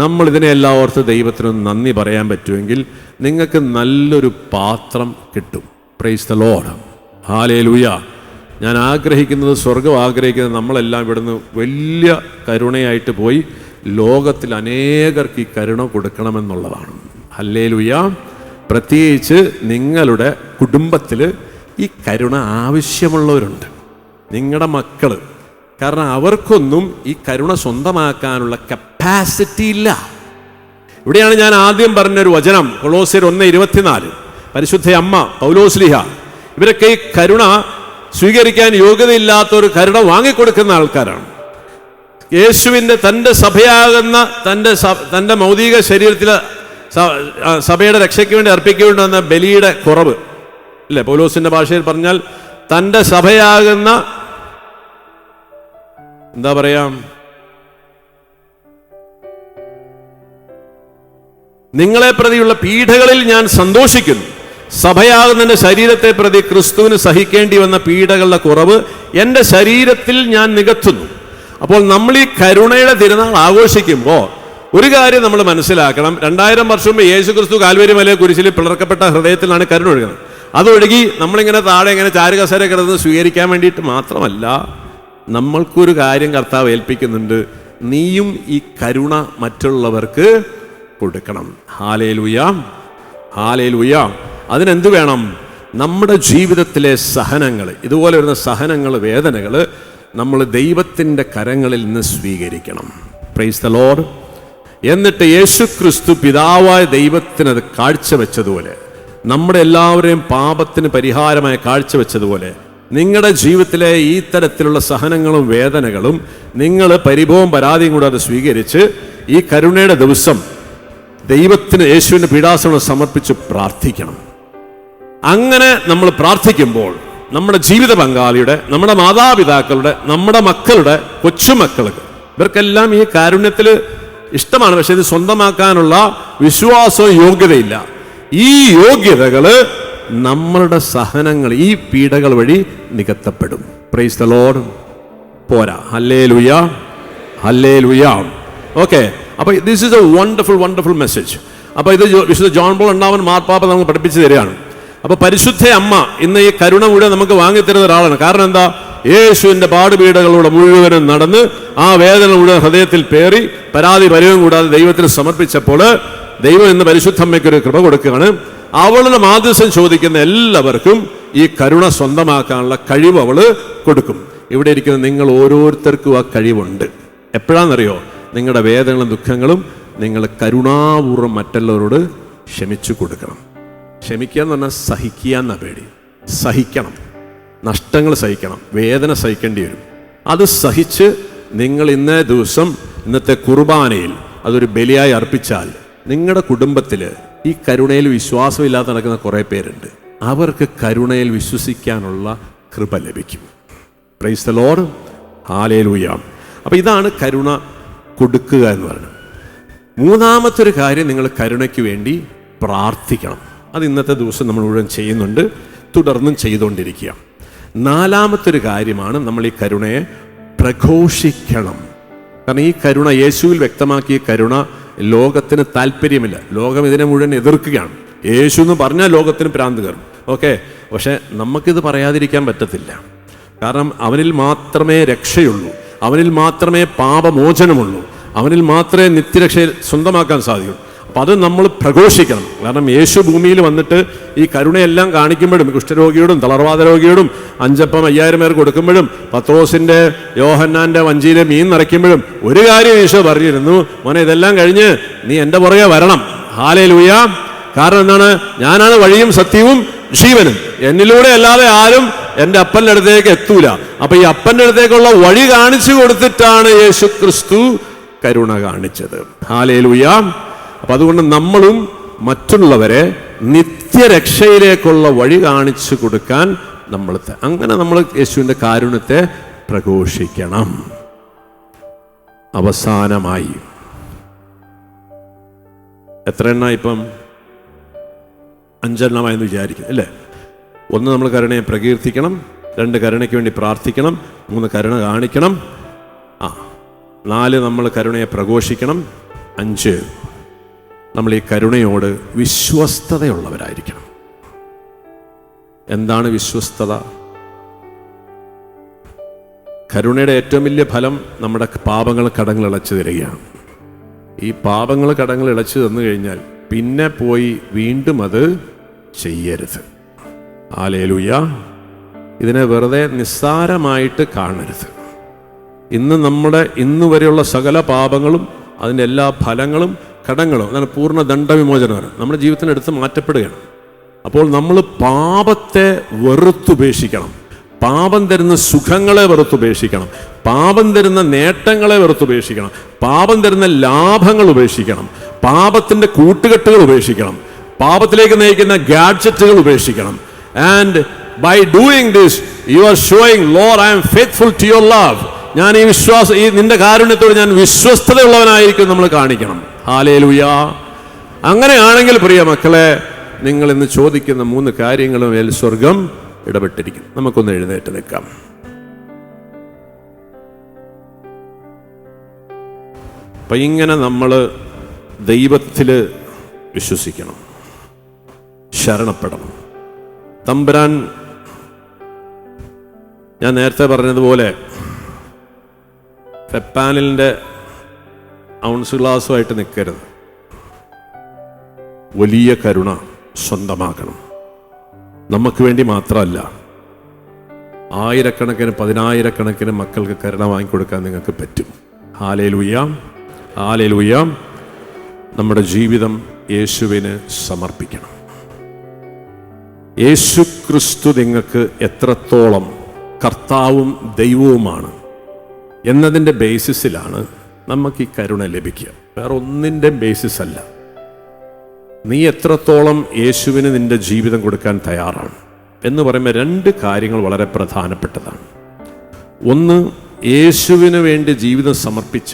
നമ്മൾ ഇതിനെല്ലാം ഓർത്ത് ദൈവത്തിന് നന്ദി പറയാൻ പറ്റുമെങ്കിൽ നിങ്ങൾക്ക് നല്ലൊരു പാത്രം കിട്ടും. Price the Lord. ഹല്ലേലൂയ. ഞാൻ ആഗ്രഹിക്കുന്നത്, സ്വർഗം ആഗ്രഹിക്കുന്നത്, നമ്മളെല്ലാം ഇവിടുന്ന് വലിയ കരുണയായിട്ട് പോയി ലോകത്തിൽ അനേകർക്ക് ഈ കരുണ കൊടുക്കണമെന്നുള്ളതാണ്. ഹല്ലേലൂയ. പ്രത്യേകിച്ച് നിങ്ങളുടെ കുടുംബത്തിൽ ഈ കരുണ ആവശ്യമുള്ളവരുണ്ട്, നിങ്ങളുടെ മക്കൾ. കാരണം അവർക്കൊന്നും ഈ കരുണ സ്വന്തമാക്കാനുള്ള കപ്പാസിറ്റി ഇല്ല. ഇവിടെയാണ് ഞാൻ ആദ്യം പറഞ്ഞൊരു വചനം, കൊളോസ്യർ 1:24. പരിശുദ്ധ അമ്മ, പൗലോസ്ലീഹ, ഇവരൊക്കെ ഈ കരുണ സ്വീകരിക്കാൻ യോഗ്യതയില്ലാത്ത ഒരു കരുണ വാങ്ങിക്കൊടുക്കുന്ന ആൾക്കാരാണ്. യേശുവിൻ്റെ തൻ്റെ സഭയാകുന്ന തൻ്റെ മൗതിക ശരീരത്തിൽ സഭയുടെ രക്ഷയ്ക്ക് വേണ്ടി അർപ്പിക്കേണ്ടി വന്ന ബലിയുടെ കുറവ് അല്ലേ? പൗലോസിന്റെ ഭാഷയിൽ പറഞ്ഞാൽ തൻ്റെ സഭയാകുന്ന എന്താ പറയാ, നിങ്ങളെ പ്രതിയുള്ള പീഡകളിൽ ഞാൻ സന്തോഷിക്കുന്നു. സഭയാകുന്ന ശരീരത്തെ പ്രതി ക്രിസ്തുവിന് സഹിക്കേണ്ടി വന്ന പീഡകളുടെ കുറവ് എൻ്റെ ശരീരത്തിൽ ഞാൻ നികത്തുന്നു. അപ്പോൾ നമ്മൾ ഈ കരുണയുടെ തിരുനാൾ ആഘോഷിക്കുമ്പോൾ ഒരു കാര്യം നമ്മൾ മനസ്സിലാക്കണം. 2000 വർഷം മുമ്പ് യേശു ക്രിസ്തു കാൽവരി മലയെ കുരിശിൽ പിളർക്കപ്പെട്ട ഹൃദയത്തിലാണ് കരുണ ഒഴുകുന്നത്. അതൊഴുകി നമ്മളിങ്ങനെ താഴെ ഇങ്ങനെ ചാരുകസേര കിടന്ന് സ്വീകരിക്കാൻ വേണ്ടിയിട്ട് മാത്രമല്ല, നമ്മൾക്കൊരു കാര്യം കർത്താവ് ഏൽപ്പിക്കുന്നുണ്ട്. നീയും ഈ കരുണ മറ്റുള്ളവർക്ക് കൊടുക്കണം. Hallelujah, hallelujah. അതിനെന്ത് വേണം? നമ്മുടെ ജീവിതത്തിലെ സഹനങ്ങൾ, ഇതുപോലെ വരുന്ന സഹനങ്ങൾ, വേദനകൾ നമ്മൾ ദൈവത്തിൻ്റെ കരങ്ങളിൽ നിന്ന് സ്വീകരിക്കണം. Price the Lord. എന്നിട്ട് യേശു ക്രിസ്തു പിതാവായ ദൈവത്തിനത് കാഴ്ചവെച്ചതുപോലെ, നമ്മുടെ എല്ലാവരെയും പാപത്തിന് പരിഹാരമായി കാഴ്ചവെച്ചതുപോലെ, നിങ്ങളുടെ ജീവിതത്തിലെ ഈ തരത്തിലുള്ള സഹനങ്ങളും വേദനകളും നിങ്ങൾ പരിഭവവും പരാതിയും കൂടാതെ സ്വീകരിച്ച് ഈ കരുണയുടെ ദിവസം ദൈവത്തിന്, യേശുവിൻ്റെ പീഡാസനം സമർപ്പിച്ച് പ്രാർത്ഥിക്കണം. അങ്ങനെ നമ്മൾ പ്രാർത്ഥിക്കുമ്പോൾ നമ്മുടെ ജീവിത പങ്കാളിയുടെ, നമ്മുടെ മാതാപിതാക്കളുടെ, നമ്മുടെ മക്കളുടെ, കൊച്ചുമക്കൾക്ക്, ഇവർക്കെല്ലാം ഈ കാരുണ്യത്തിൽ ഇഷ്ടമാണ്. പക്ഷെ ഇത് സ്വന്തമാക്കാനുള്ള വിശ്വാസവും യോഗ്യതയില്ല. ഈ യോഗ്യതകൾ നമ്മളുടെ സഹനങ്ങൾ, ഈ പീഡകൾ വഴി നികത്തപ്പെടും. Praise the Lord. പോരാ. Hallelujah, hallelujah. ഓക്കെ, അപ്പോൾ this is a wonderful message. അപ്പോൾ ഇത് വിശുദ്ധ ജോൺ പോൾ രണ്ടാമൻ മാർപ്പാപ്പ നമുക്ക് പഠിപ്പിച്ചു തരികയാണ്. അപ്പോൾ പരിശുദ്ധ അമ്മ ഇന്ന് ഈ കരുണ മുഴുവൻ നമുക്ക് വാങ്ങിത്തരുന്ന ഒരാളാണ്. കാരണം എന്താ? യേശുവിൻ്റെ പാടുപീഡകളിലൂടെ മുഴുവനും നടന്ന് ആ വേദന മുഴുവൻ ഹൃദയത്തിൽ പേറി പരാതി പരിവും കൂടാതെ ദൈവത്തിന് സമർപ്പിച്ചപ്പോൾ ദൈവം ഇന്ന് പരിശുദ്ധമ്മയ്ക്കൊരു കൃപ കൊടുക്കുകയാണ്. അവളുടെ മാധ്യസ്ഥം ചോദിക്കുന്ന എല്ലാവർക്കും ഈ കരുണ സ്വന്തമാക്കാനുള്ള കഴിവ് അവൾ കൊടുക്കും. ഇവിടെ ഇരിക്കുന്ന നിങ്ങൾ ഓരോരുത്തർക്കും ആ കഴിവുണ്ട്. എപ്പോഴാണെന്നറിയോ? നിങ്ങളുടെ വേദനകളും ദുഃഖങ്ങളും നിങ്ങൾ കരുണാപൂർവ്വം മറ്റുള്ളവരോട് ക്ഷമിച്ചു കൊടുക്കണം. ക്ഷമിക്കുക എന്ന് പറഞ്ഞാൽ സഹിക്കുക എന്ന പേടി. സഹിക്കണം, നഷ്ടങ്ങൾ സഹിക്കണം, വേദന സഹിക്കേണ്ടി വരും. അത് സഹിച്ച് നിങ്ങൾ ഇന്നേ ദിവസം, ഇന്നത്തെ കുർബാനയിൽ അതൊരു ബലിയായി അർപ്പിച്ചാൽ നിങ്ങളുടെ കുടുംബത്തിൽ ഈ കരുണയിൽ വിശ്വാസമില്ലാതെ നടക്കുന്ന കുറേ പേരുണ്ട്. അവർക്ക് കരുണയിൽ വിശ്വസിക്കാനുള്ള കൃപ ലഭിക്കും. Price the Lord, hallelujah. അപ്പോൾ ഇതാണ് കരുണ കൊടുക്കുക എന്ന് പറയുന്നത്. മൂന്നാമത്തെ ഒരു കാര്യം, നിങ്ങൾ കരുണയ്ക്ക് വേണ്ടി പ്രാർത്ഥിക്കണം. അത് ഇന്നത്തെ ദിവസം നമ്മൾ മുഴുവൻ ചെയ്യുന്നുണ്ട്, തുടർന്നും ചെയ്തുകൊണ്ടിരിക്കുക. നാലാമത്തെ ഒരു കാര്യമാണ്, നമ്മൾ ഈ കരുണയെ പ്രഘോഷിക്കണം. കാരണം ഈ കരുണ, യേശുവിൽ വ്യക്തമാക്കിയ കരുണ ലോകത്തിന് താല്പര്യമില്ല. ലോകം ഇതിനെ മുഴുവൻ എതിർക്കുകയാണ്. യേശു എന്ന് പറഞ്ഞാൽ ലോകത്തിന് ഭ്രാന്ത് കയറും. ഓക്കെ, പക്ഷെ നമുക്കിത് പറയാതിരിക്കാൻ പറ്റത്തില്ല. കാരണം അവനിൽ മാത്രമേ രക്ഷയുള്ളൂ, അവനിൽ മാത്രമേ പാപമോചനമുള്ളൂ, അവനിൽ മാത്രമേ നിത്യരക്ഷ സ്വന്തമാക്കാൻ സാധിക്കൂ. അപ്പം അത് നമ്മൾ പ്രഘോഷിക്കണം. കാരണം യേശു ഭൂമിയിൽ വന്നിട്ട് ഈ കരുണയെല്ലാം കാണിക്കുമ്പോഴും, കുഷ്ഠരോഗിയോടും തളർവാദ രോഗിയോടും 5 അപ്പം 5000 പേർ കൊടുക്കുമ്പോഴും, പത്രോസിൻ്റെ യോഹന്നാൻ്റെ വഞ്ചിയിലെ മീൻ നിറയ്ക്കുമ്പോഴും ഒരു കാര്യം യേശു പറഞ്ഞിരുന്നു, മോനെ ഇതെല്ലാം കഴിഞ്ഞ് നീ എൻ്റെ പുറകെ വരണം. ഹല്ലേലൂയ. കാരണം എന്താണ്? ഞാനാണ് വഴിയും സത്യവും ജീവനും, എന്നിലൂടെ അല്ലാതെ ആരും എൻ്റെ അപ്പൻ്റെ അടുത്തേക്ക് എത്തൂല. അപ്പൊ ഈ അപ്പൻ്റെ അടുത്തേക്കുള്ള വഴി കാണിച്ചു കൊടുത്തിട്ടാണ് യേശു ക്രിസ്തു കരുണ കാണിച്ചത്. ഹല്ലേലൂയ. അപ്പൊ അതുകൊണ്ട് നമ്മളും മറ്റുള്ളവരെ നിത്യരക്ഷയിലേക്കുള്ള വഴി കാണിച്ചു കൊടുക്കാൻ അങ്ങനെ നമ്മൾ യേശുവിൻ്റെ കാരുണ്യത്തെ പ്രഘോഷിക്കണം. അവസാനമായി എത്ര എണ്ണ ഇപ്പം? 5 എണ്ണമായെന്ന് വിചാരിക്കും അല്ലേ? 1, നമ്മൾ കരുണയെ പ്രകീർത്തിക്കണം. 2, കരുണയ്ക്ക് വേണ്ടി പ്രാർത്ഥിക്കണം. 3, കരുണ കാണിക്കണം. 4, നമ്മൾ കരുണയെ പ്രഘോഷിക്കണം. 5, നമ്മൾ ഈ കരുണയോട് വിശ്വസ്തതയുള്ളവരായിരിക്കണം. എന്താണ് വിശ്വസ്തത? കരുണയുടെ ഏറ്റവും വലിയ ഫലം നമ്മുടെ പാപങ്ങൾ കടങ്ങൾ ഇളച്ചു തരികയാണ്. ഈ പാപങ്ങൾ കടങ്ങൾ ഇളച്ചു തന്നു കഴിഞ്ഞാൽ പിന്നെ പോയി വീണ്ടും അത് ചെയ്യരുത്. ഹല്ലേലൂയ. ഇതിനെ വെറുതെ നിസ്സാരമായിട്ട് കാണരുത്. ഇന്ന് വരെയുള്ള സകല പാപങ്ങളും അതിൻ്റെ എല്ലാ ഫലങ്ങളും കടങ്ങളും അതാണ് പൂർണ്ണ ദണ്ഡവിമോചനം നമ്മുടെ ജീവിതത്തിന് എടുത്ത് മാറ്റപ്പെടുകയാണ്. അപ്പോൾ നമ്മൾ പാപത്തെ വെറുത്തുപേക്ഷിക്കണം. പാപം തരുന്ന സുഖങ്ങളെ വെറുത്തുപേക്ഷിക്കണം. പാപം തരുന്ന നേട്ടങ്ങളെ വെറുത്തുപേക്ഷിക്കണം. പാപം തരുന്ന ലാഭങ്ങൾ ഉപേക്ഷിക്കണം. പാപത്തിൻ്റെ കൂട്ടുകെട്ടുകൾ ഉപേക്ഷിക്കണം. പാപത്തിലേക്ക് നയിക്കുന്ന ഗാഡ്ജറ്റുകൾ ഉപേക്ഷിക്കണം. And by doing this you are showing Lord I am faithful to your love. ഞാൻ ഈ നിന്റെ കാരുണ്യത്തോട് ഞാൻ വിശ്വസ്തതയുള്ളവനായിരിക്കും നമ്മൾ കാണിക്കണം. ഹല്ലേലൂയ. അങ്ങനെയാണെങ്കിൽ പ്രിയ മക്കളെ, നിങ്ങൾ ഇന്ന് ചോദിക്കുന്ന 3 കാര്യങ്ങളും മേൽ സ്വർഗം ഇടപെട്ടിരിക്കും. നമുക്കൊന്ന് എഴുന്നേറ്റ് നിൽക്കാം. അപ്പൊ ഇങ്ങനെ നമ്മൾ ദൈവത്തിൽ വിശ്വസിക്കണം, ശരണപ്പെടണം. തമ്പുരാൻ, ഞാൻ നേരത്തെ പറഞ്ഞതുപോലെ ഫെപ്പാനിലിൻ്റെ ഔൺസ് ഗ്ലാസുമായിട്ട് നിൽക്കരുത്. വലിയ കരുണ സ്വന്തമാക്കണം. നമുക്ക് വേണ്ടി മാത്രമല്ല, ആയിരക്കണക്കിന് 10,000-കണക്കിന് മക്കൾക്ക് കരുണ വാങ്ങിക്കൊടുക്കാൻ നിങ്ങൾക്ക് പറ്റും. Hallelujah, hallelujah. നമ്മുടെ ജീവിതം യേശുവിന് സമർപ്പിക്കണം. യേശു ക്രിസ്തു നിങ്ങൾക്ക് എത്രത്തോളം കർത്താവും ദൈവവുമാണ് എന്നതിൻ്റെ ബേസിസിലാണ് നമുക്ക് ഈ കരുണ ലഭിക്കുക. വേറെ ഒന്നിൻ്റെ ബേസിസ് അല്ല. നീ എത്രത്തോളം യേശുവിന് നിന്റെ ജീവിതം കൊടുക്കാൻ തയ്യാറാണ് എന്ന് പറയുമ്പോൾ 2 കാര്യങ്ങൾ വളരെ പ്രധാനപ്പെട്ടതാണ്. ഒന്ന്, യേശുവിന് വേണ്ടി ജീവിതം സമർപ്പിച്ച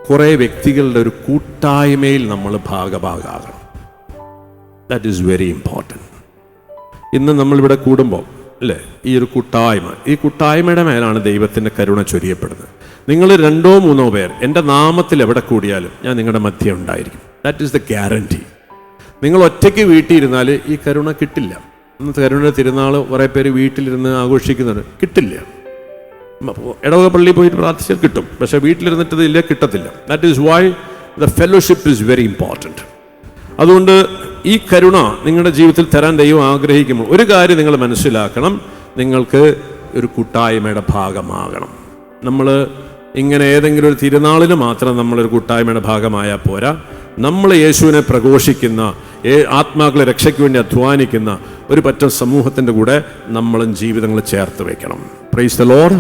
കുറേ വ്യക്തികളുടെ ഒരു കൂട്ടായ്മയിൽ നമ്മൾ ഭാഗഭാഗാകണം. That is very important. ഇന്ന് നമ്മളിവിടെ കൂടുമ്പോൾ അല്ലേ, ഈ ഒരു കൂട്ടായ്മയുടെ മേലാണ് ദൈവത്തിൻ്റെ കരുണ ചൊരിയപ്പെടുന്നത്. നിങ്ങൾ 2-3 പേർ എൻ്റെ നാമത്തിൽ എവിടെ കൂടിയാലും ഞാൻ നിങ്ങളുടെ മധ്യം ഉണ്ടായിരിക്കും. That is the guarantee. നിങ്ങൾ ഒറ്റയ്ക്ക് വീട്ടിലിരുന്നാൽ ഈ കരുണ കിട്ടില്ല. ഇന്നത്തെ കരുണയുടെ തിരുനാൾ കുറേ പേര് വീട്ടിലിരുന്ന് ആഘോഷിക്കുന്നുണ്ട്, കിട്ടില്ല. ഇടവക പള്ളിയിൽ പോയിട്ട് പ്രാർത്ഥിച്ചാൽ കിട്ടും, പക്ഷെ വീട്ടിലിരുന്നിട്ട് ഇതില്ല, കിട്ടത്തില്ല. That is why the fellowship is very important. അതുകൊണ്ട് ഈ കരുണ നിങ്ങളുടെ ജീവിതത്തിൽ തരാൻ ദൈവം ആഗ്രഹിക്കുമ്പോൾ ഒരു കാര്യം നിങ്ങൾ മനസ്സിലാക്കണം, നിങ്ങൾക്ക് ഒരു കൂട്ടായ്മയുടെ ഭാഗമാകണം. നമ്മൾ ഇങ്ങനെ ഏതെങ്കിലും ഒരു തിരുനാളിന് മാത്രം നമ്മളൊരു കൂട്ടായ്മയുടെ ഭാഗമായാൽ പോരാ. നമ്മൾ യേശുവിനെ പ്രഘോഷിക്കുന്ന, ആത്മാക്കളെ രക്ഷയ്ക്ക് വേണ്ടി അധ്വാനിക്കുന്ന ഒരു പറ്റം സമൂഹത്തിൻ്റെ കൂടെ നമ്മളും ജീവിതങ്ങൾ ചേർത്ത് വയ്ക്കണം. Praise the Lord,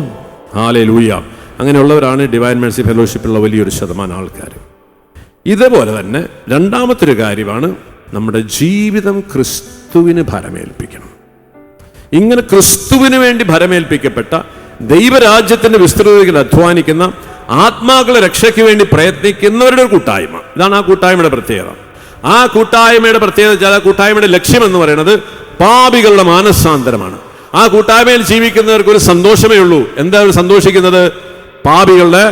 hallelujah. അങ്ങനെയുള്ളവരാണ് ഡിവൈൻ മെർസി ഫെലോഷിപ്പുള്ള വലിയൊരു ശതമാനം ആൾക്കാർ. ഇതേപോലെ തന്നെ രണ്ടാമത്തൊരു കാര്യമാണ് നമ്മുടെ ജീവിതം ക്രിസ്തുവിന് ഭരമേൽപ്പിക്കണം. ഇങ്ങനെ ക്രിസ്തുവിന് വേണ്ടി ഭരമേൽപ്പിക്കപ്പെട്ട ദൈവരാജ്യത്തിൻ്റെ വിസ്തൃതിയിൽ അധ്വാനിക്കുന്ന ആത്മാക്കളെ രക്ഷയ്ക്ക് വേണ്ടി പ്രയത്നിക്കുന്നവരുടെ ഒരു കൂട്ടായ്മ. ഇതാണ് ആ കൂട്ടായ്മയുടെ പ്രത്യേകത. ആ കൂട്ടായ്മയുടെ കൂട്ടായ്മയുടെ ലക്ഷ്യം എന്ന് പറയുന്നത് പാപികളുടെ മാനസാന്തരമാണ്. ആ കൂട്ടായ്മയിൽ ജീവിക്കുന്നവർക്ക് ഒരു സന്തോഷമേ ഉള്ളൂ. എന്താ അവർ സന്തോഷിക്കുന്നത്? പാപികളുടെ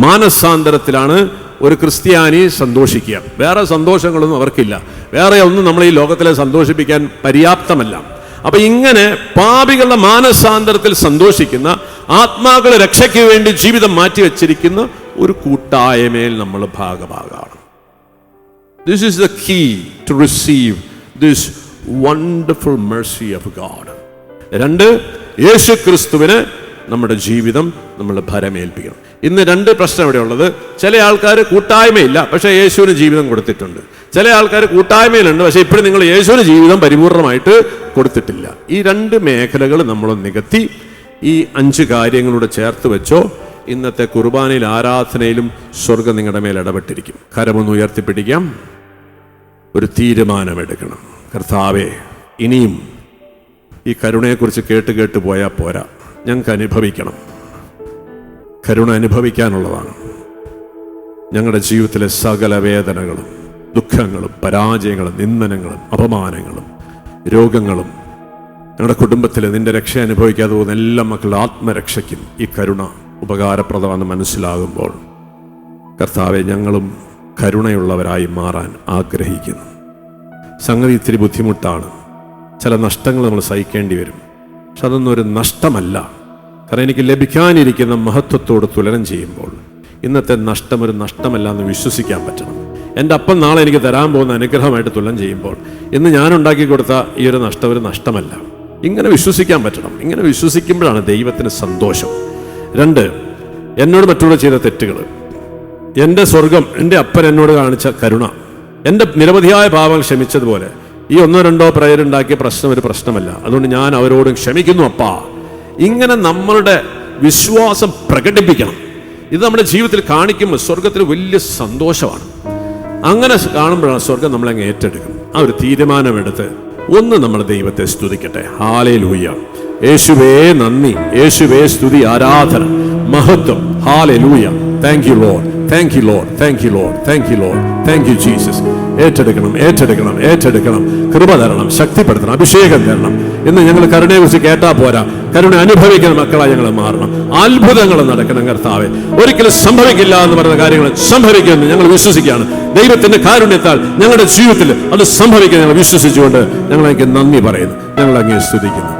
മാനസാന്തരത്തിലാണ് ഒരു ക്രിസ്ത്യാനി സന്തോഷിക്കുക. വേറെ സന്തോഷങ്ങളൊന്നും അവർക്കില്ല. വേറെ ഒന്നും നമ്മൾ ഈ ലോകത്തിലെ സന്തോഷിപ്പിക്കാൻ പര്യാപ്തമല്ല. അപ്പൊ ഇങ്ങനെ പാപികളുടെ മാനസാന്തരത്തിൽ സന്തോഷിക്കുന്ന, ആത്മാക്കളെ രക്ഷയ്ക്ക് വേണ്ടി ജീവിതം മാറ്റിവെച്ചിരിക്കുന്ന ഒരു കൂട്ടായ്മയിൽ നമ്മൾ ഭാഗഭാഗമാണ്. This is the key to receive this wonderful mercy of God. 2, യേശു ക്രിസ്തുവിന് നമ്മുടെ ജീവിതം നമ്മൾ ഭരമേൽപ്പിക്കണം. ഇന്ന് 2 പ്രശ്നം ഇവിടെ ഉള്ളത്. ചില ആൾക്കാർ കൂട്ടായ്മയില്ല, പക്ഷേ യേശുവിന് ജീവിതം കൊടുത്തിട്ടുണ്ട്. ചില ആൾക്കാർ കൂട്ടായ്മയിലുണ്ട്, പക്ഷേ ഇപ്പോഴും നിങ്ങൾ യേശുവിന് ജീവിതം പരിപൂർണമായിട്ട് കൊടുത്തിട്ടില്ല. ഈ 2 മേഖലകൾ നമ്മൾ നികത്തി ഈ 5 കാര്യങ്ങളൂടെ ചേർത്ത് വെച്ചോ. ഇന്നത്തെ കുർബാനയിൽ, ആരാധനയിലും സ്വർഗം നിങ്ങളുടെ മേൽ ഇടപെട്ടിരിക്കും. കരമൊന്ന് ഉയർത്തിപ്പിടിക്കാം. ഒരു തീരുമാനമെടുക്കണം. കർത്താവേ, ഇനിയും ഈ കരുണയെക്കുറിച്ച് കേട്ട് പോയാൽ പോരാ, ഞങ്ങൾക്ക് അനുഭവിക്കണം. കരുണ അനുഭവിക്കാനുള്ളതാണ്. ഞങ്ങളുടെ ജീവിതത്തിലെ സകല വേദനകളും ദുഃഖങ്ങളും പരാജയങ്ങളും നിന്ദനങ്ങളും അപമാനങ്ങളും രോഗങ്ങളും ഞങ്ങളുടെ കുടുംബത്തിൽ നിന്റെ രക്ഷ അനുഭവിക്കാതെ പോകുന്ന എല്ലാ മക്കളുടെ ആത്മരക്ഷയ്ക്കും ഈ കരുണ ഉപകാരപ്രദമാണെന്ന് മനസ്സിലാകുമ്പോൾ കർത്താവെ, ഞങ്ങളും കരുണയുള്ളവരായി മാറാൻ ആഗ്രഹിക്കുന്നു. സംഗതി ഇത്തിരി ബുദ്ധിമുട്ടാണ്. ചില നഷ്ടങ്ങൾ നമ്മൾ സഹിക്കേണ്ടി വരും. പക്ഷെ അതൊന്നും ഒരു നഷ്ടമല്ല. കാരണം എനിക്ക് ലഭിക്കാനിരിക്കുന്ന മഹത്വത്തോട് തുലനം ചെയ്യുമ്പോൾ ഇന്നത്തെ നഷ്ടം ഒരു നഷ്ടമല്ല എന്ന് വിശ്വസിക്കാൻ പറ്റണം. എൻ്റെ അപ്പം നാളെ എനിക്ക് തരാൻ പോകുന്ന അനുഗ്രഹമായിട്ട് തുലനം ചെയ്യുമ്പോൾ ഇന്ന് ഞാൻ ഉണ്ടാക്കി കൊടുത്ത ഈ ഒരു നഷ്ടം ഒരു നഷ്ടമല്ല. ഇങ്ങനെ വിശ്വസിക്കാൻ പറ്റണം. ഇങ്ങനെ വിശ്വസിക്കുമ്പോഴാണ് ദൈവത്തിന് സന്തോഷം. 2, എന്നോട് മറ്റുള്ള ചെയ്ത തെറ്റുകൾ, എൻ്റെ സ്വർഗം, എൻ്റെ അപ്പൻ എന്നോട് കാണിച്ച കരുണ, എൻ്റെ നിരവധിയായ പാപങ്ങൾ ക്ഷമിച്ചതുപോലെ ഈ 1-2 പ്രയറുണ്ടാക്കിയ പ്രശ്നം ഒരു പ്രശ്നമല്ല. അതുകൊണ്ട് ഞാൻ അവരോടും ക്ഷമിക്കുന്നു അപ്പാ. ഇങ്ങനെ നമ്മളുടെ വിശ്വാസം പ്രകടിപ്പിക്കണം. ഇത് നമ്മുടെ ജീവിതത്തിൽ കാണിക്കുമ്പോൾ സ്വർഗത്തിൽ വലിയ സന്തോഷമാണ്. അങ്ങനെ കാണുമ്പോഴാണ് സ്വർഗം നമ്മളങ്ങ് ഏറ്റെടുക്കും. ആ ഒരു തീരുമാനമെടുത്ത് ഒന്ന് നമ്മൾ ദൈവത്തെ സ്തുതിക്കട്ടെ. ഹല്ലേലൂയ. യേശുവേ നന്ദി, യേശുവേ സ്തുതി, ആരാധന, മഹത്വം. Hallelujah. Thank you Lord, thank you Lord, thank you Lord, thank you Lord, thank you Jesus. ഏറ്റെടുക്കണം, ഏറ്റെടുക്കണം, ഏറ്റെടുക്കണം. കൃപ തരണം, ശക്തിപ്പെടുത്തണം, അഭിഷേകം തരണം. ഇന്ന് ഞങ്ങൾ കരുണയെ കുറിച്ച് കേട്ടാൽ പോരാ, കരുണ അനുഭവിക്കുന്ന മക്കളായി ഞങ്ങൾ മാറണം. അത്ഭുതങ്ങൾ നടക്കണം കർത്താവേ. ഒരിക്കലും സംഭവിക്കില്ല എന്ന് പറയുന്ന കാര്യങ്ങൾ സംഭവിക്കുമെന്ന് ഞങ്ങൾ വിശ്വസിക്കുകയാണ്. ദൈവത്തിന്റെ കാരുണ്യത്താൽ ഞങ്ങളുടെ ജീവിതത്തിൽ അത് സംഭവിക്കാൻ ഞങ്ങൾ വിശ്വസിച്ചുകൊണ്ട് ഞങ്ങൾ അങ്ങ് നന്ദി പറയുന്നു, ഞങ്ങൾ അങ്ങേ സ്തുതിക്കുന്നു.